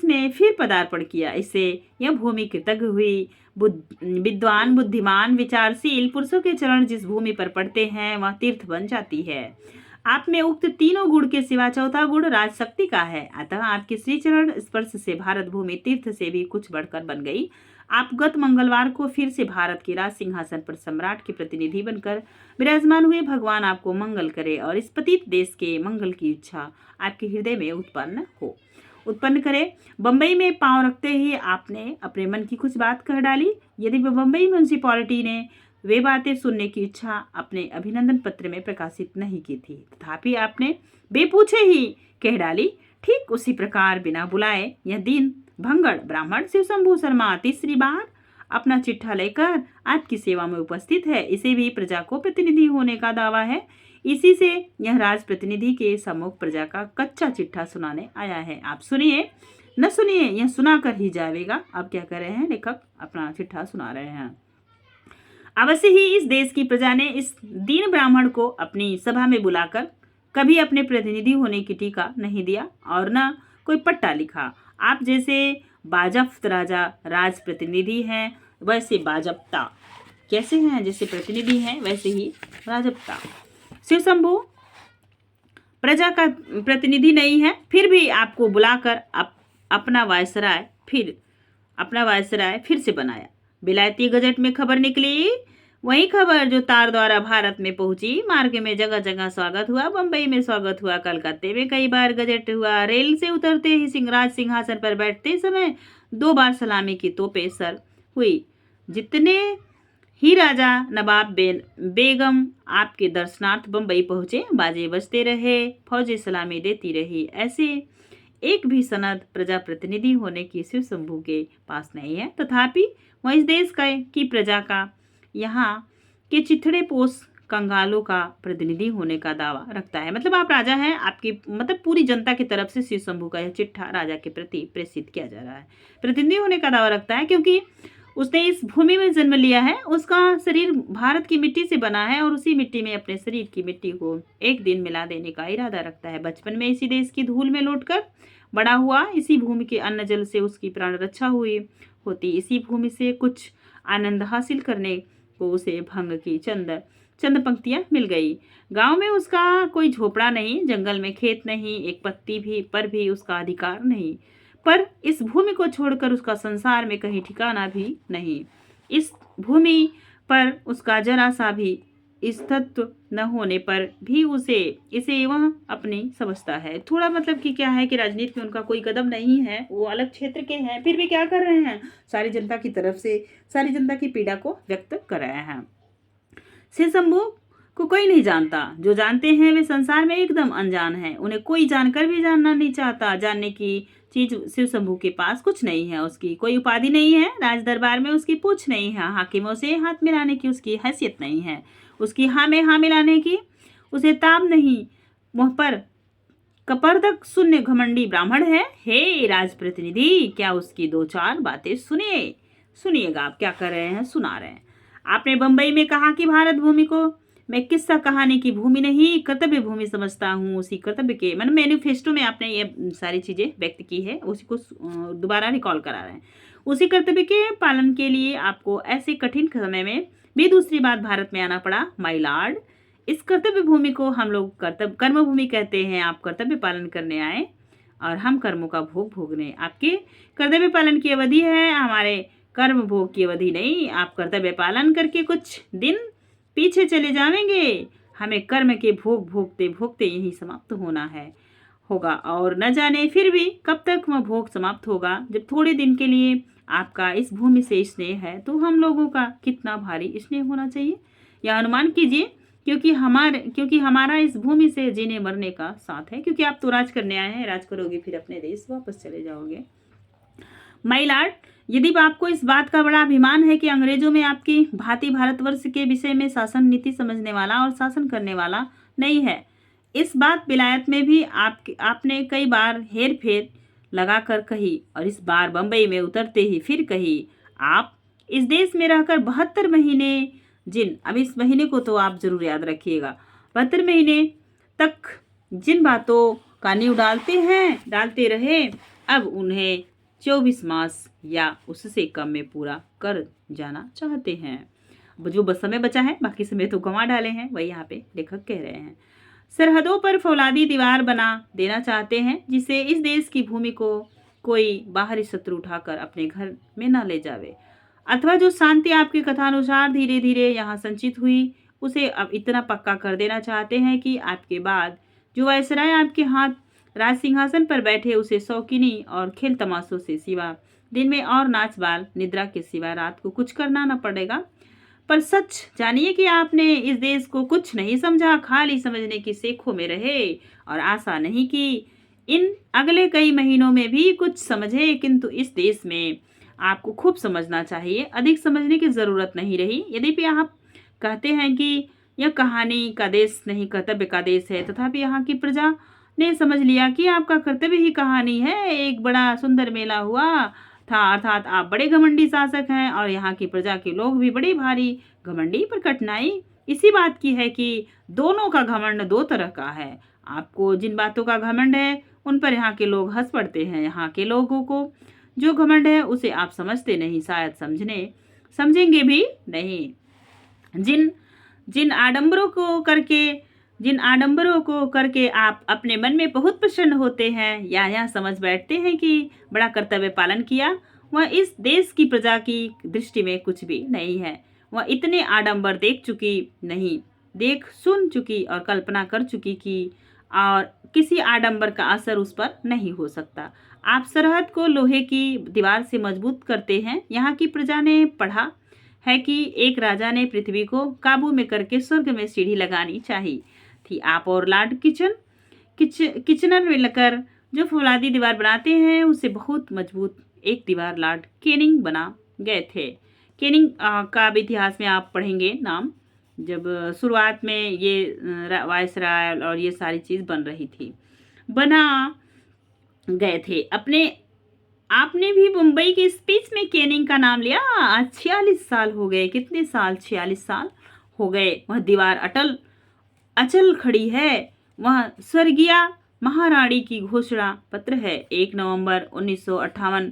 में फिर पदार्पण किया, इससे यह भूमि कृतज्ञ हुई। विद्वान, बुद्धिमान, विचारशील पुरुषों के चरण जिस भूमि पर पड़ते हैं वह तीर्थ बन जाती है। आप में उक्त तीनों गुण के सिवा चौथा गुण राजशक्ति का है, अतः आपके श्री चरण स्पर्श से भारत भूमि तीर्थ से भी कुछ बढ़कर बन गई। आप गत मंगलवार को फिर से भारत के राज सिंहासन पर सम्राट के प्रतिनिधि बनकर विराजमान हुए। भगवान आपको मंगल करे और इस पतित देश के मंगल की इच्छा आपके हृदय में उत्पन्न करे। बंबई में पांव रखते ही आपने अपने मन की कुछ बात कह डाली। यदि बंबई म्यूनिसिपैलिटी ने वे बातें सुनने की इच्छा अपने अभिनंदन पत्र में प्रकाशित नहीं की थी, तथापि आपने बेपूछे ही कह डाली। ठीक उसी प्रकार बिना बुलाए यह दीन भंगड़ ब्राह्मण शिव शंभू शर्मा तीसरी बार अपना चिट्ठा लेकर आपकी सेवा में उपस्थित है। इसे भी प्रजा को प्रतिनिधि होने का दावा है। इसी से यह राज प्रतिनिधि के सम्मुख प्रजा का कच्चा चिट्ठा सुनाने आया है। आप सुनिए न सुनिए, यह सुनाकर ही जाएगा। अब क्या कर रहे हैं लेखक? अपना चिट्ठा सुना रहे हैं। अवश्य ही इस देश की प्रजा ने इस दीन ब्राह्मण को अपनी सभा में बुलाकर कभी अपने प्रतिनिधि होने की टीका नहीं दिया और न कोई पट्टा लिखा। आप जैसे बाजफ्त राजा राज प्रतिनिधि हैं, वैसे बाजप्ता कैसे हैं? जैसे प्रतिनिधि हैं वैसे ही राजप्ता। शिव शंभू प्रजा का प्रतिनिधि नहीं है, फिर भी आपको बुलाकर अपना वायसराय फिर से बनाया। विलायती गजट में खबर निकली, वही खबर जो तार द्वारा भारत में पहुंची। मार्ग में जगह जगह स्वागत हुआ, बंबई में स्वागत हुआ, कलकत्ते में कई बार गजट हुआ। रेल से उतरते ही सिंहराज सिंहासन पर बैठते समय 2 बार सलामी की तोपें सर हुई। जितने ही राजा नवाब बेगम आपके दर्शनार्थ बंबई पहुंचे, बाजे बजते रहे, फौजें सलामी देती रही। ऐसे एक भी सनद प्रजा प्रतिनिधि होने की शिव शंभू के पास नहीं है, तथापि वह इस देश की प्रजा का, यहाँ के चिथड़े पोस कंगालों का प्रतिनिधि होने का दावा रखता है। मतलब आप राजा हैं, आपकी मतलब पूरी जनता की तरफ से शिव शंभू का यह चिट्ठा राजा के प्रति प्रेषित किया जा रहा है। प्रतिनिधि होने का दावा रखता है क्योंकि उसने इस भूमि में जन्म लिया है, उसका शरीर भारत की मिट्टी से बना है और उसी मिट्टी में अपने शरीर की मिट्टी को एक दिन मिला देने का इरादा रखता है। बचपन में इसी देश की धूल में लौटकर बड़ा हुआ, इसी भूमि के अन्न जल से उसकी प्राण रक्षा होती, इसी भूमि से कुछ आनंद हासिल करने को उसे भंग की चंद पंक्तियां मिल गई। गांव में उसका कोई झोपड़ा नहीं, जंगल में खेत नहीं, एक पत्ती पर भी उसका अधिकार नहीं, पर इस भूमि को छोड़कर उसका संसार में कहीं ठिकाना भी नहीं। इस भूमि पर उसका जरा सा भी अस्तित्व न होने पर भी इसे वह अपनी समझता है। थोड़ा मतलब कि क्या है कि राजनीति में उनका कोई कदम नहीं है, वो अलग क्षेत्र के हैं, फिर भी क्या कर रहे हैं? सारी जनता की तरफ से सारी जनता की पीड़ा को व्यक्त कर रहे हैं। शिव शंभू को कोई नहीं जानता, जो जानते हैं वे संसार में एकदम अनजान हैं। उन्हें कोई जानकर भी जानना नहीं चाहता। जानने की चीज शिव शंभू के पास कुछ नहीं है। उसकी कोई उपाधि नहीं है, राज दरबार में उसकी पूछ नहीं है, हाकिमों से हाथ मिलाने की उसकी हैसियत नहीं है, उसकी हाँ में हाँ मिलाने की उसे ताब नहीं। मुँह पर कपर्दक शून्य घमंडी ब्राह्मण है। हे राज प्रतिनिधि, क्या उसकी 2-4 बातें सुनिएगा। आप क्या कर रहे हैं? सुना रहे हैं। आपने बंबई में कहा कि भारत भूमि को मैं किस्सा कहानी की भूमि नहीं, कर्तव्य भूमि समझता हूँ। उसी कर्तव्य के मैनिफेस्टो में आपने ये सारी चीजें व्यक्त की है, उसी को दोबारा रिकॉल करा रहे हैं। उसी कर्तव्य के पालन के लिए आपको ऐसे कठिन समय में भी दूसरी बार भारत में आना पड़ा। माय लॉर्ड, इस कर्तव्य भूमि को हम लोग कर्म भूमि कहते हैं। आप कर्तव्य पालन करने आए और हम कर्मों का भोग भोगने। आपके कर्तव्य पालन की अवधि है, हमारे कर्म भोग की अवधि नहीं। आप कर्तव्य पालन करके कुछ दिन पीछे चले जाएंगे, हमें कर्म के भोग भोगते भोगते यही समाप्त होगा और न जाने फिर भी कब तक वह भोग समाप्त होगा। जब थोड़े दिन के लिए आपका इस भूमि से स्नेह है तो हम लोगों का कितना भारी स्नेह होना चाहिए, यह अनुमान कीजिए। क्योंकि हमारा इस भूमि से जीने मरने का साथ है। क्योंकि आप तो राज करने आए हैं, राज करोगे फिर अपने देश वापस चले जाओगे। माय लॉर्ड, यदि आपको इस बात का बड़ा अभिमान है कि अंग्रेजों में आपकी भांति भारतवर्ष के विषय में शासन नीति समझने वाला और शासन करने वाला नहीं है, इस बात विलायत में भी आपने कई बार हेर फेर लगाकर कही और इस बार बंबई में उतरते ही फिर कही। आप इस देश में रहकर 72 महीने अब इस महीने को तो आप जरूर याद रखिएगा, 72 महीने तक जिन बातों का नींव डालते रहे, अब उन्हें 24 मास या उससे कम में पूरा कर जाना चाहते हैं। जो बस समय बचा है, बाकी समय तो गंवा डाले हैं, वही यहाँ पे लेखक कह रहे हैं। सरहदों पर फौलादी दीवार बना देना चाहते हैं, जिससे इस देश की भूमि को कोई बाहरी शत्रु उठाकर अपने घर में न ले जावे, अथवा जो शांति आपके कथानुसार धीरे धीरे यहाँ संचित हुई, उसे अब इतना पक्का कर देना चाहते हैं कि आपके बाद जो वायसराय आपके हाथ राज सिंहासन पर बैठे, उसे शौकीनी और खेल तमाशों से सिवा दिन में और नाच बाल निद्रा के सिवा रात को कुछ करना न पड़ेगा। पर सच जानिए कि आपने इस देश को कुछ नहीं समझा, खाली समझने की सेखों में रहे और आशा नहीं कि इन अगले कई महीनों में भी कुछ समझे। किंतु इस देश में आपको खूब समझना चाहिए, अधिक समझने की जरूरत नहीं रही। यद्यपि आप कहते हैं कि यह कहानी का देश नहीं कर्तव्य का देश है, तथापि यहाँ की प्रजा ने समझ लिया कि आपका कर्तव्य ही कहानी है। एक बड़ा सुंदर मेला हुआ था, अर्थात आप बड़े घमंडी शासक हैं और यहाँ की प्रजा के लोग भी बड़े भारी घमंडी। पर कठिनाई इसी बात की है कि दोनों का घमंड दो तरह का है। आपको जिन बातों का घमंड है उन पर यहाँ के लोग हंस पड़ते हैं, यहाँ के लोगों को जो घमंड है उसे आप समझते नहीं, शायद समझेंगे भी नहीं। जिन आडंबरों को करके आप अपने मन में बहुत प्रसन्न होते हैं या यह समझ बैठते हैं कि बड़ा कर्तव्य पालन किया, वह इस देश की प्रजा की दृष्टि में कुछ भी नहीं है। वह इतने आडंबर देख सुन चुकी और कल्पना कर चुकी कि और किसी आडंबर का असर उस पर नहीं हो सकता। आप सरहद को लोहे की दीवार से मजबूत करते हैं। यहाँ की प्रजा ने पढ़ा है कि एक राजा ने पृथ्वी को काबू में करके स्वर्ग में सीढ़ी लगानी चाहिए थी। आप और लॉर्ड किचनर मिलकर जो फौलादी दीवार बनाते हैं, उससे बहुत मजबूत एक दीवार लॉर्ड कैनिंग बना गए थे। कैनिंग का भी इतिहास में आप पढ़ेंगे नाम, जब शुरुआत में ये वायसराय और ये सारी चीज़ बन रही थी, बना गए थे। आपने भी मुंबई के स्पीच में कैनिंग का नाम लिया। 46 साल हो गए। कितने साल? 46 साल हो गए। वह दीवार अचल खड़ी है। वह स्वर्गीय महारानी की घोषणा पत्र है। 1 नवंबर 1958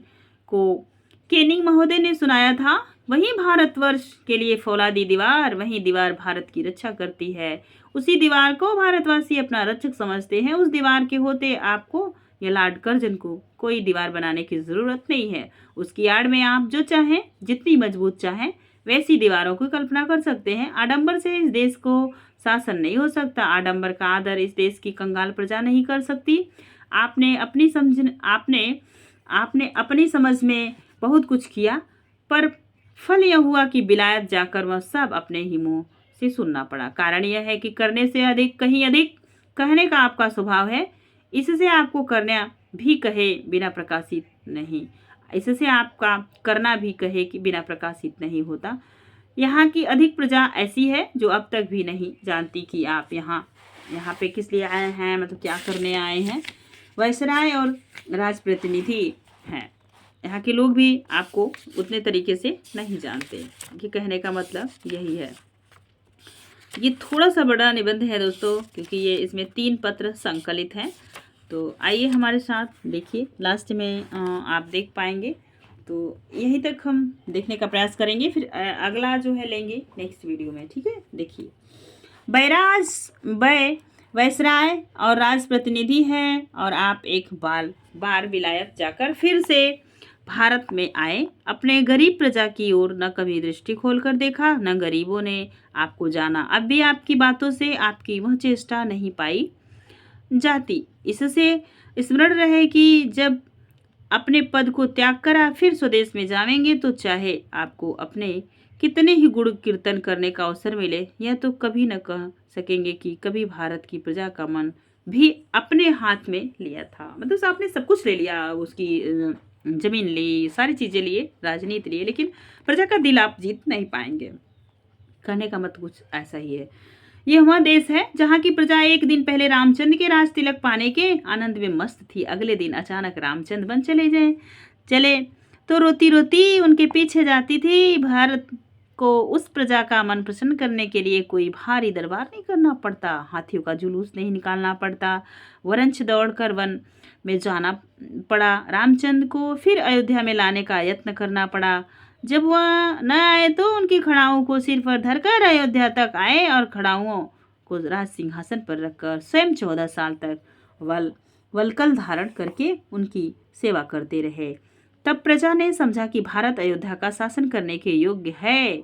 को कैनिंग महोदय ने सुनाया था। वही भारतवर्ष के लिए फौलादी दीवार, वही दीवार भारत की रक्षा करती है। उसी दीवार को भारतवासी अपना रक्षक समझते हैं। उस दीवार के होते आपको या लॉर्ड कर्जन को कोई दीवार बनाने की जरूरत नहीं है। उसकी आड़ में आप जो चाहें, जितनी मजबूत चाहें, वैसी दीवारों की कल्पना कर सकते हैं। आडंबर से इस देश को शासन नहीं हो सकता। आडंबर का आदर इस देश की कंगाल प्रजा नहीं कर सकती। आपने अपनी समझ में बहुत कुछ किया, पर फल यह हुआ कि विलायत जाकर वह सब अपने ही मुंह से सुनना पड़ा। कारण यह है कि करने से अधिक कहीं अधिक कहने का आपका स्वभाव है। इससे आपको करना भी कहे बिना प्रकाशित नहीं, इससे आपका करना भी कहे कि बिना प्रकाशित नहीं होता। यहाँ की अधिक प्रजा ऐसी है जो अब तक भी नहीं जानती कि आप यहाँ पे किस लिए आए हैं, मतलब क्या करने आए हैं। वायसराय और राजप्रतिनिधि हैं, यहाँ के लोग भी आपको उतने तरीके से नहीं जानते। ये कहने का मतलब यही है। ये थोड़ा सा बड़ा निबंध है दोस्तों, क्योंकि ये इसमें 3 पत्र संकलित हैं। तो आइए हमारे साथ देखिए, लास्ट में आप देख पाएंगे। तो यहीं तक हम देखने का प्रयास करेंगे, फिर अगला जो है लेंगे नेक्स्ट वीडियो में। ठीक है, देखिए। वायसराय और राजप्रतिनिधि हैं और आप एक बार विलायत जाकर फिर से भारत में आए। अपने गरीब प्रजा की ओर न कभी दृष्टि खोलकर देखा, न गरीबों ने आपको जाना। अब भी आपकी बातों से आपकी वह चेष्टा नहीं पाई जाती। इससे स्मरण रहे कि जब अपने पद को त्याग करा फिर स्वदेश में जावेंगे, तो चाहे आपको अपने कितने ही गुण कीर्तन करने का अवसर मिले, यह तो कभी न कह सकेंगे कि कभी भारत की प्रजा का मन भी अपने हाथ में लिया था। मतलब आपने सब कुछ ले लिया, उसकी जमीन ली, सारी चीज़ें लिए, राजनीति लिए, लेकिन प्रजा का दिल आप जीत नहीं पाएंगे। कहने का मतलब कुछ ऐसा ही है। ये वह देश है जहाँ की प्रजा एक दिन पहले रामचंद्र के राज तिलक पाने के आनंद में मस्त थी। अगले दिन अचानक रामचंद्र बन चले तो रोती रोती उनके पीछे जाती थी। भारत को उस प्रजा का मन प्रसन्न करने के लिए कोई भारी दरबार नहीं करना पड़ता, हाथियों का जुलूस नहीं निकालना पड़ता, वरंच दौड़कर वन में जाना पड़ा। रामचंद्र को फिर अयोध्या में लाने का यत्न करना पड़ा। जब वह न आए तो उनकी खड़ाओं को सिर पर धरकर अयोध्या तक आए और खड़ाओं को राज सिंहासन पर रखकर स्वयं 14 साल तक वलकल धारण करके उनकी सेवा करते रहे। तब प्रजा ने समझा कि भारत अयोध्या का शासन करने के योग्य है।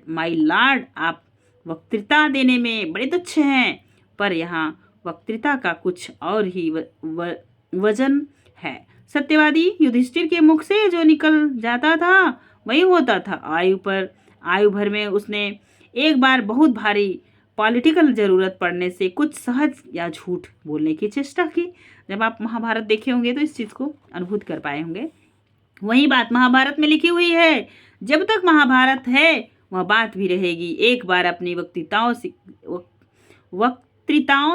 माई लॉर्ड, आप वक्तृता देने में बड़े तुच्छ हैं, पर यहाँ वक्तृता का कुछ और ही वजन है। सत्यवादी युधिष्ठिर के मुख से जो निकल जाता था वही होता था। आयु भर में उसने एक बार बहुत भारी पॉलिटिकल जरूरत पड़ने से कुछ सहज या झूठ बोलने की चेष्टा की। जब आप महाभारत देखे होंगे तो इस चीज़ को अनुभूत कर पाए होंगे। वही बात महाभारत में लिखी हुई है। जब तक महाभारत है वह बात भी रहेगी। एक बार अपनी वक्तृताओं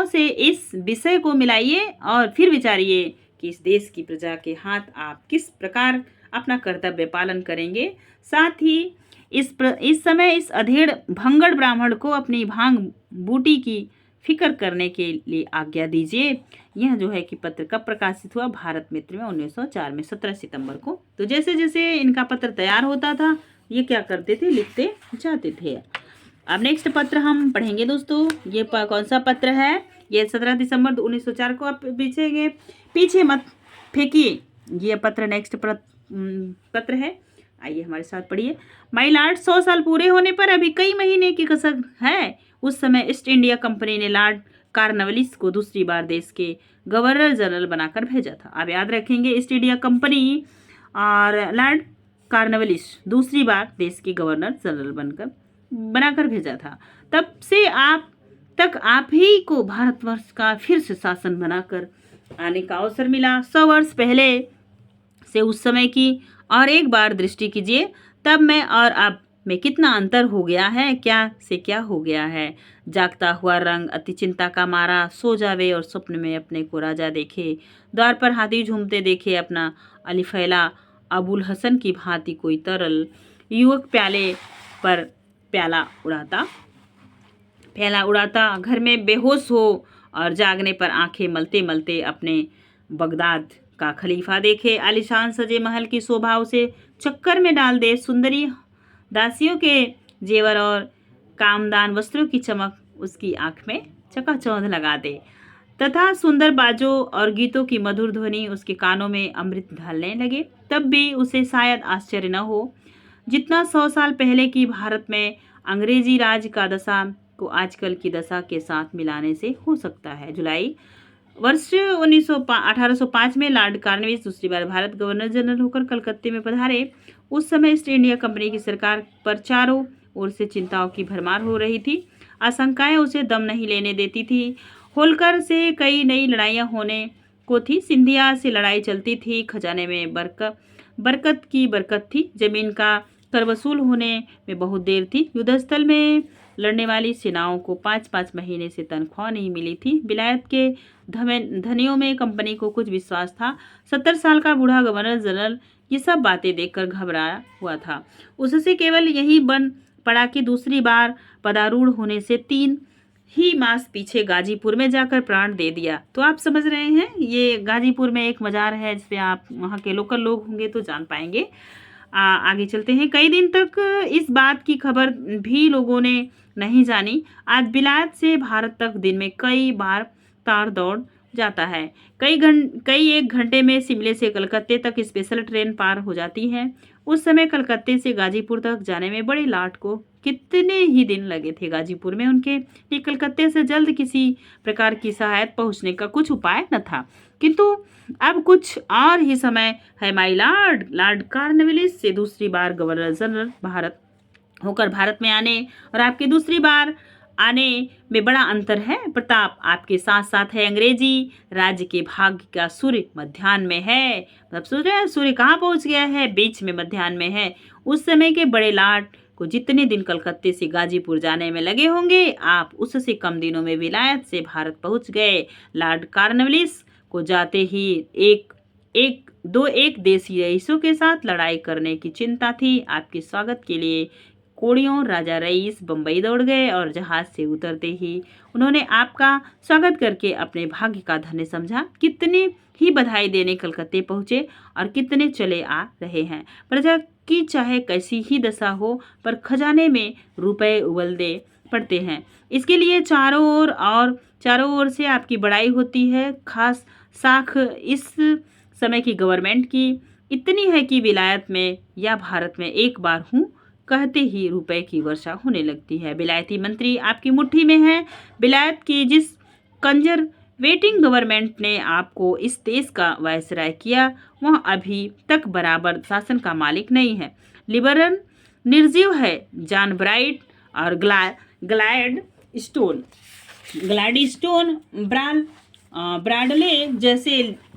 से इस विषय को मिलाइए और फिर विचारिए कि इस देश की प्रजा के हाथ आप किस प्रकार अपना कर्तव्य पालन करेंगे। साथ ही इस समय इस अधेड़ भंगड़ ब्राह्मण को अपनी भांग बूटी की फिक्र करने के लिए आज्ञा दीजिए। यह जो है कि पत्र कब प्रकाशित हुआ? भारत मित्र में 1904 में 17 सितंबर को। तो जैसे जैसे इनका पत्र तैयार होता था ये क्या करते थे, लिखते जाते थे। अब नेक्स्ट पत्र हम पढ़ेंगे दोस्तों। ये कौन सा पत्र है? ये 17 दिसंबर 1904 को आप पीछे मत फेंकिए। ये पत्र नेक्स्ट पत्र है। आइए हमारे साथ पढ़िए। माई लॉर्ड, 100 साल पूरे होने पर अभी कई महीने की कसर है। उस समय ईस्ट इंडिया कंपनी ने लॉर्ड कॉर्नवालिस को दूसरी बार देश के गवर्नर जनरल बनाकर भेजा था। आप याद रखेंगे, ईस्ट इंडिया कंपनी और लॉर्ड कॉर्नवालिस दूसरी बार देश के गवर्नर जनरल बनाकर भेजा था। तब से आप ही को भारतवर्ष का फिर से शासन बनाकर आने का अवसर मिला। 100 वर्ष पहले से उस समय की और एक बार दृष्टि कीजिए। तब में और अब में कितना अंतर हो गया है, क्या से क्या हो गया है। जागता हुआ रंग अति चिंता का मारा सो जावे और स्वप्न में अपने को राजा देखे। द्वार पर हाथी झूमते देखे अपना अली फैला अबुल हसन की भांति कोई तरल युवक प्याले पर प्याला उड़ाता घर में बेहोश हो और जागने पर आंखें मलते मलते अपने बगदाद का खलीफा देखे। आलीशान सजे महल की शोभा उसे चक्कर में डाल दे। सुंदरी दासियों के जेवर और कामदान वस्त्रों की चमक उसकी आंख में चकाचौंध लगा दे तथा सुंदर बाजों और गीतों की मधुर ध्वनि उसके कानों में अमृत ढालने लगे। तब भी उसे शायद आश्चर्य न हो जितना 100 साल पहले की भारत में अंग्रेजी राज का दशा को आजकल की दशा के साथ मिलाने से हो सकता है। जुलाई वर्ष 1805 में लॉर्ड कॉर्नवालिस दूसरी बार भारत गवर्नर जनरल होकर कलकत्ते में पधारे। उस समय ईस्ट इंडिया कंपनी की सरकार पर चारों ओर से चिंताओं की भरमार हो रही थी। आशंकाएं उसे दम नहीं लेने देती थी। होलकर से कई नई लड़ाइयां होने को थी। सिंधिया से लड़ाई चलती थी। खजाने में बरकत की बरकत थी। जमीन का कर वसूल होने में बहुत देर थी। युद्धस्थल में लड़ने वाली सेनाओं को 5-5 महीने से तनख्वाह नहीं मिली थी। विलायत के धनियों में कंपनी को कुछ विश्वास था। 70 साल का बूढ़ा गवर्नर जनरल ये सब बातें देखकर घबराया हुआ था। उससे केवल यही बन पड़ा कि दूसरी बार पदारूढ़ होने से 3 ही मास पीछे गाजीपुर में जाकर प्राण दे दिया। तो आप समझ रहे हैं, ये गाजीपुर में एक मजार है जिसपे आप वहाँ के लोकल लोग होंगे तो जान पाएंगे। आगे चलते हैं। कई दिन तक इस बात की खबर भी लोगों ने नहीं जानी। आज विलायत से भारत तक दिन में कई बार तार दौड़ जाता है। कई एक घंटे में शिमले से कलकत्ते तक स्पेशल ट्रेन पार हो जाती है। उस समय कलकत्ते से गाजीपुर तक जाने में बड़े लाट को कितने ही दिन लगे थे। गाजीपुर में उनके लिए कलकत्ते से जल्द किसी प्रकार की सहायता पहुंचने का कुछ उपाय न था, किंतु अब कुछ और ही समय है। माई लॉर्ड कॉर्नवालिस से दूसरी बार गवर्नर जनरल भारत में आने और आपकी दूसरी बार आने में बड़ा अंतर है। प्रताप आपके साथ साथ है। अंग्रेजी राज्य के भाग्य का सूर्य मध्याह्न में है। मतलब सूर्य कहाँ पहुंच गया है? बीच में, मध्याह्न में है। उस समय के बड़े लाट को जितने दिन कलकत्ते से गाजीपुर जाने में लगे होंगे, आप उससे कम दिनों में विलायत से भारत पहुंच गए। लॉर्ड कॉर्नवालिस को जाते ही एक देशी रईसों के साथ लड़ाई करने की चिंता थी। आपके स्वागत के लिए कोड़ियों राजा रईस बंबई दौड़ गए और जहाज से उतरते ही उन्होंने आपका स्वागत करके अपने भाग्य का धन्य समझा। कितने ही बधाई देने कलकत्ते पहुंचे और कितने चले आ रहे हैं। प्रजा की चाहे कैसी ही दशा हो, पर खजाने में रुपए उबलते पड़ते हैं। इसके लिए चारों ओर से आपकी बड़ाई होती है। खास साख इस समय की गवर्नमेंट की इतनी है कि विलायत में या भारत में एक बार हूँ कहते ही रुपए की वर्षा होने लगती है। विलायती मंत्री आपकी मुट्ठी में है। विलायत की जिस कंजरवेटिंग गवर्नमेंट ने आपको इस देश का वायसराय किया, वह अभी तक बराबर शासन का मालिक नहीं है। लिबरल निर्जीव है। जॉन ब्राइट और ग्लैडस्टोन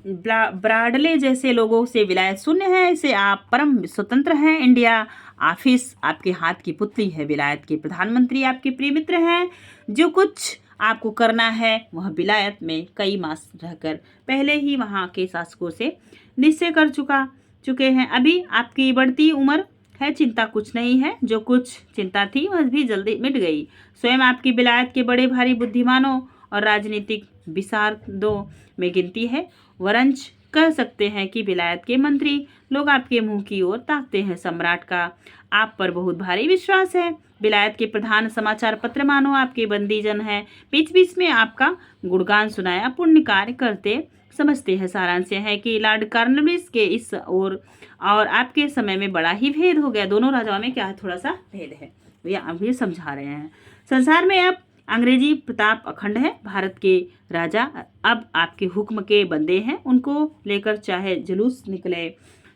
ब्राडले जैसे लोगों से विलायत शून्य है। इसे आप परम स्वतंत्र हैं। इंडिया ऑफिस आपके हाथ की पुतली है। विलायत के प्रधानमंत्री आपके प्रिय मित्र हैं। जो कुछ आपको करना है वह विलायत में कई मास रहकर पहले ही वहाँ के शासकों से निश्चय कर चुके हैं। अभी आपकी बढ़ती उम्र है, चिंता कुछ नहीं है। जो कुछ चिंता थी वह भी जल्दी मिट गई। स्वयं आपकी विलायत के बड़े भारी बुद्धिमानों और राजनीतिक विशारदों में गिनती है। वरंच कह सकते हैं कि विलायत के मंत्री लोग आपके मुंह की ओर ताकते हैं। सम्राट का आप पर बहुत भारी विश्वास है। विलायत के प्रधान समाचार पत्र मानो आपके बंदीजन हैं। बीच बीच में आपका गुणगान सुनाया पुण्य कार्य करते समझते हैं। सारांश है कि लॉर्ड कॉर्नवालिस के इस और आपके समय में बड़ा ही भेद हो गया। दोनों राजाओं में क्या है, थोड़ा सा भेद है, भैया आप ये समझा रहे हैं। संसार में अब अंग्रेजी प्रताप अखंड है। भारत के राजा अब आपके हुक्म के बंदे हैं। उनको लेकर चाहे जुलूस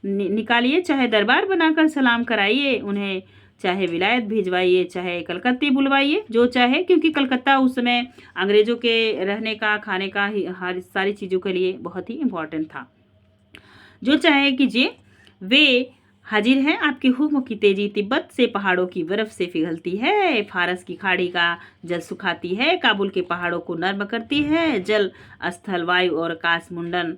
निकालिए, चाहे दरबार बनाकर सलाम कराइए, उन्हें चाहे विलायत भिजवाइए, चाहे कलकत्ते बुलवाइए, जो चाहे। क्योंकि कलकत्ता उस समय अंग्रेजों के रहने का, खाने का, हर सारी चीज़ों के लिए बहुत ही इम्पोर्टेंट था। जो चाहे कीजिए, वे हाजिर हैं। आपके हुक्म की तेजी तिब्बत से पहाड़ों की बर्फ से पिघलती है, फारस की खाड़ी का जल सुखाती है, काबुल के पहाड़ों को नर्म करती है। जल, स्थल, वायु और आकाश मंडल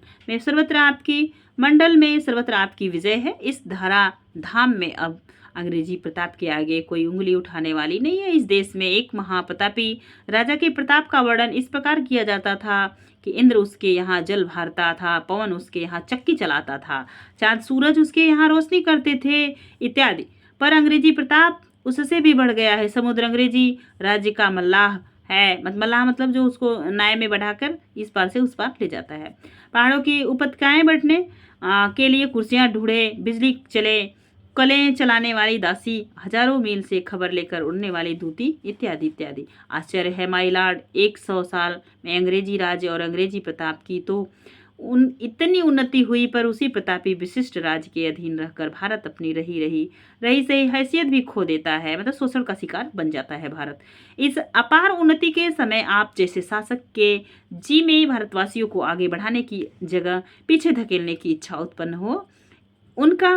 में सर्वत्र आपकी विजय है। इस धारा धाम में अब अंग्रेजी प्रताप के आगे कोई उंगली उठाने वाली नहीं है। इस देश में एक महाप्रतापी राजा के प्रताप का वर्णन इस प्रकार किया जाता था कि इंद्र उसके यहाँ जल भरता था, पवन उसके यहाँ चक्की चलाता था, चांद सूरज उसके यहाँ रोशनी करते थे, इत्यादि। पर अंग्रेजी प्रताप उससे भी बढ़ गया है। समुद्र अंग्रेजी राज्य का मल्लाह है। मल्लाह मतलब जो उसको नाव में बढ़ाकर इस पार से उस पार ले जाता है। पहाड़ों की उपत्यकाएं बैठने के लिए कुर्सियां ढूंढे, बिजली चले, कलें चलाने वाली दासी, हजारों मील से खबर लेकर उड़ने वाली दूती, इत्यादि इत्यादि। आश्चर्य है माय लॉर्ड, 100 साल में अंग्रेजी राज्य और अंग्रेजी प्रताप की तो इतनी उन्नति हुई, पर उसी प्रतापी विशिष्ट राज्य के अधीन रहकर भारत अपनी रही सही हैसियत भी खो देता है। मतलब शोषण का शिकार बन जाता है भारत। इस अपार उन्नति के समय आप जैसे शासक के जी में भारतवासियों को आगे बढ़ाने की जगह पीछे धकेलने की इच्छा उत्पन्न हो, उनका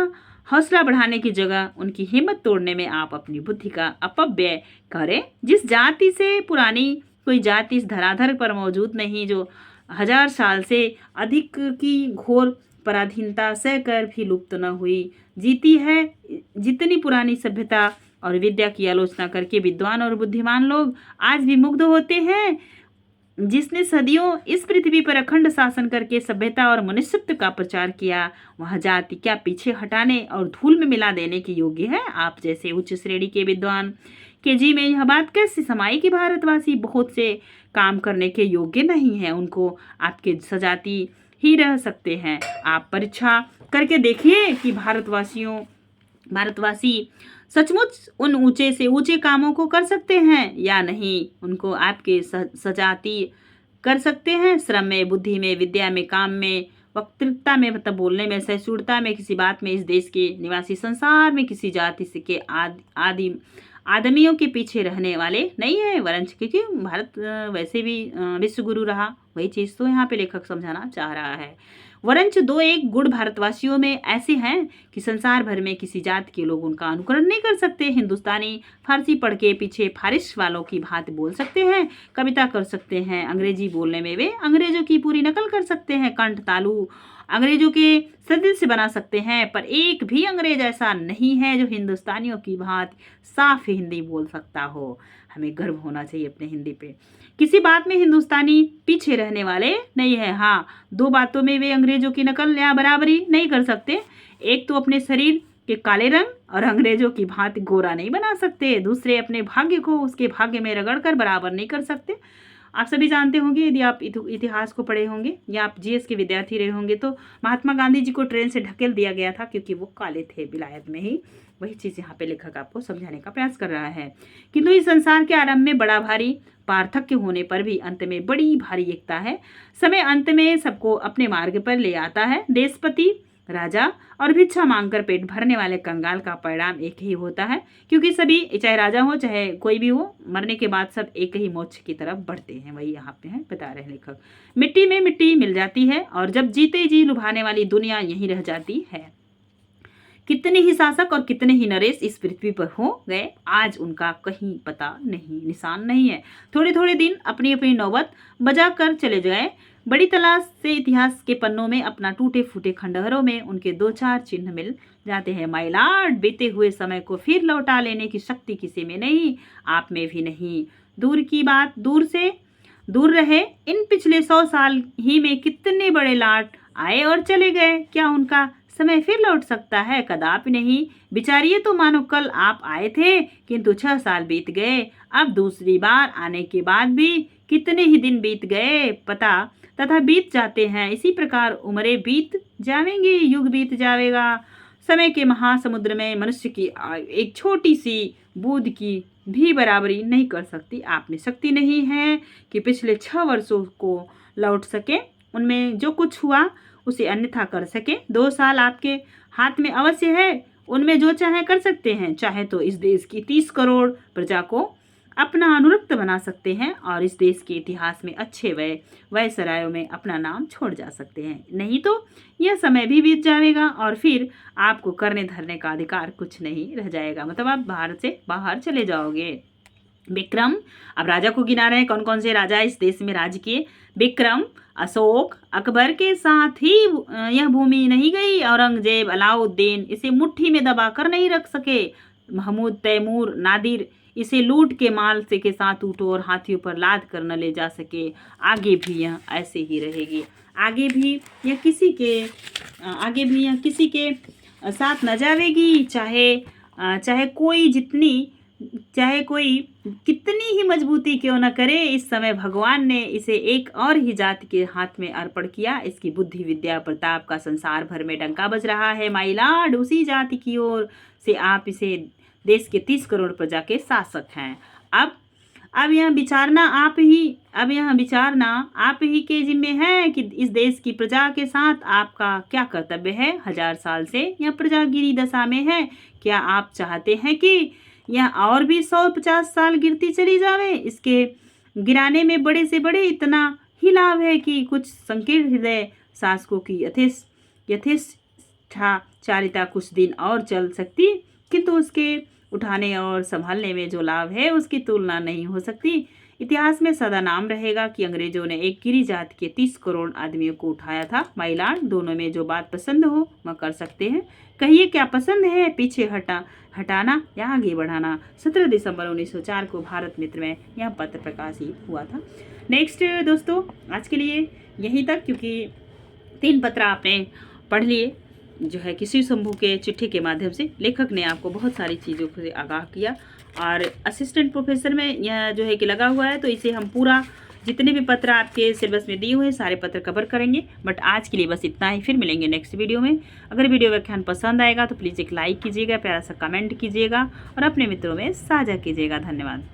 हौसला बढ़ाने की जगह उनकी हिम्मत तोड़ने में आप अपनी बुद्धि का अपव्यय करें। जिस जाति से पुरानी कोई जाति इस धराधर पर मौजूद नहीं, जो 1000 साल से अधिक की घोर पराधीनता सहकर भी लुप्त न हुई, जीती है, जितनी पुरानी सभ्यता और विद्या की आलोचना करके विद्वान और बुद्धिमान लोग आज भी मुग्ध होते हैं, जिसने सदियों इस पृथ्वी पर अखंड शासन करके सभ्यता और मनुष्यत्व का प्रचार किया, वह जाति क्या पीछे हटाने और धूल में मिला देने के योग्य है? आप जैसे उच्च श्रेणी के विद्वान के जी में यह बात कैसे समाई कि भारतवासी बहुत से काम करने के योग्य नहीं है, उनको आपके सजाती ही रह सकते हैं। आप परीक्षा करके देखिए कि भारतवासी सचमुच उन ऊंचे से ऊंचे कामों को कर सकते हैं या नहीं। उनको आपके सजाती कर सकते हैं। श्रम में, बुद्धि में, विद्या में, काम में, वक्तृता में, मतलब बोलने में, सहिष्णुता में, किसी बात में। इस देश के निवासी संसार में किसी जाति से के आदमियों के पीछे रहने वाले नहीं है वरंच, क्योंकि भारत वैसे भी विश्व गुरु रहा, वही चीज़ तो यहाँ पे लेखक समझाना चाह रहा है। वरंच दो एक गुण भारतवासियों में ऐसे हैं कि संसार भर में किसी जात के लोग उनका अनुकरण नहीं कर सकते। हिंदुस्तानी फारसी पढ़ के पीछे फारिश वालों की भांति बोल सकते हैं, कविता कर सकते हैं, अंग्रेजी बोलने में वे अंग्रेजों की पूरी नकल कर सकते हैं, कंठ तालु अंग्रेजों के सदस्य बना सकते हैं, पर एक भी अंग्रेज ऐसा नहीं है जो हिंदुस्तानियों की भांति साफ हिंदी बोल सकता हो। हमें गर्व होना चाहिए अपने हिंदी पे। किसी बात में हिंदुस्तानी पीछे रहने वाले नहीं है। हाँ, दो बातों में वे अंग्रेजों की नकल या बराबरी नहीं कर सकते। एक तो अपने शरीर के काले रंग और अंग्रेजों की भांति गोरा नहीं बना सकते, दूसरे अपने भाग्य को उसके भाग्य में रगड़कर बराबर नहीं कर सकते। आप सभी जानते होंगे, यदि आप इतिहास को पढ़े होंगे या आप जीएस के विद्यार्थी रहे होंगे, तो महात्मा गांधी जी को ट्रेन से ढकेल दिया गया था क्योंकि वो काले थे विलायत में ही। वही चीज़ यहाँ पे लेखक आपको समझाने का प्रयास कर रहा है। किंतु इस संसार के आरंभ में बड़ा भारी पार्थक्य होने पर भी अंत में बड़ी भारी एकता है। समय अंत में सबको अपने मार्ग पर ले आता है। देशपति, राजा और भिक्षा मांगकर पेट भरने वाले कंगाल का परिणाम एक ही होता है, क्योंकि सभी, चाहे राजा हो चाहे कोई भी हो, मरने के बाद सब एक ही मोक्ष की तरफ बढ़ते हैं। वही यहाँ पे है बता रहे हैं लेखक। मिट्टी में मिट्टी मिल जाती है और जब जीते जी लुभाने वाली दुनिया यहीं रह जाती है। कितने ही शासक और कितने ही नरेश इस पृथ्वी पर हो गए, आज उनका कहीं पता नहीं, निशान नहीं है। थोड़े थोड़े दिन अपनी अपनी नौबत बजा कर चले गए। बड़ी तलाश से इतिहास के पन्नों में अपना टूटे फूटे खंडहरों में उनके दो चार चिन्ह मिल जाते हैं। माय लॉर्ड, बीते हुए समय को फिर लौटा लेने की शक्ति किसी में नहीं, आप में भी नहीं। दूर की बात दूर से दूर रहे। इन पिछले 100 साल ही में कितने बड़े लॉर्ड आए और चले गए, क्या उनका समय फिर लौट सकता है? कदापि नहीं। बिचारिए तो मानो कल आप आए थे, किंतु 6 साल बीत गए। अब दूसरी बार आने के बाद भी कितने ही दिन बीत गए तथा बीत जाते हैं। इसी प्रकार उम्रें बीत जाएंगी, युग बीत जाएगा। समय के महासमुद्र में मनुष्य की एक छोटी सी बूंद की भी बराबरी नहीं कर सकती। आप में शक्ति नहीं है कि पिछले 6 वर्षों को लौट सके, उनमें जो कुछ हुआ उसे अन्यथा कर सके। 2 साल आपके हाथ में अवश्य है, उनमें जो चाहे कर सकते हैं। चाहे तो इस देश की 30 करोड़ प्रजा को अपना अनुरक्त बना सकते हैं और इस देश के इतिहास में अच्छे वय सरायों में अपना नाम छोड़ जा सकते हैं। नहीं तो यह समय भी बीत जाएगा और फिर आपको करने धरने का अधिकार कुछ नहीं रह जाएगा, मतलब आप भारत से बाहर चले जाओगे। विक्रम, अब राजा को गिना रहे हैं कौन कौन से राजा इस देश में राज किए। विक्रम, अशोक, अकबर के साथ ही यह भूमि नहीं गई। औरंगजेब, अलाउद्दीन इसे मुट्ठी में दबा कर नहीं रख सके। महमूद, तैमूर, नादिर इसे लूट के माल से के साथ उठो और हाथियों पर लाद कर न ले जा सके। आगे भी यह ऐसे ही रहेगी। आगे भी यह किसी के साथ न जाएगी, चाहे कोई कितनी ही मजबूती क्यों न करे। इस समय भगवान ने इसे एक और ही जाति के हाथ में अर्पण किया। इसकी बुद्धि, विद्या, प्रताप का संसार भर में डंका बज रहा है। माय लॉर्ड, उसी जाति की ओर से आप इसे देश के 30 करोड़ प्रजा के शासक हैं। अब यह विचारना आप ही के जिम्मे है कि इस देश की प्रजा के साथ आपका क्या कर्तव्य है। 1000 साल से यह प्रजागिरी दशा में है। क्या आप चाहते हैं कि यह और भी 150 साल गिरती चली जावे? इसके गिराने में बड़े से बड़े इतना ही लाभ है कि कुछ संकीर्ण हृदय शासकों की यथेष्टाचारिता कुछ दिन और चल सकती, किंतु उसके उठाने और संभालने में जो लाभ है उसकी तुलना नहीं हो सकती। इतिहास में सदा नाम रहेगा कि अंग्रेजों ने एक गिरी जाति के 30 करोड़ आदमियों को उठाया था। माय लॉर्ड, दोनों में जो बात पसंद हो वह कर सकते हैं। कहिए क्या पसंद है, पीछे हटाना या आगे बढ़ाना। 17 दिसंबर 1904 को भारत मित्र में यह पत्र प्रकाशित हुआ था। नेक्स्ट दोस्तों, आज के लिए यहीं तक, क्योंकि 3 पत्र आपने पढ़ लिए जो है कि शिव शंभू के चिट्ठी के माध्यम से लेखक ने आपको बहुत सारी चीज़ों से आगाह किया। और असिस्टेंट प्रोफेसर में यह जो है कि लगा हुआ है, तो इसे हम पूरा जितने भी पत्र आपके सिलेबस में दिए हुए हैं सारे पत्र कवर करेंगे। बट आज के लिए बस इतना ही, फिर मिलेंगे नेक्स्ट वीडियो में। अगर वीडियो व्याख्यान पसंद आएगा तो प्लीज़ एक लाइक कीजिएगा, प्यारा सा कमेंट कीजिएगा और अपने मित्रों में साझा कीजिएगा। धन्यवाद।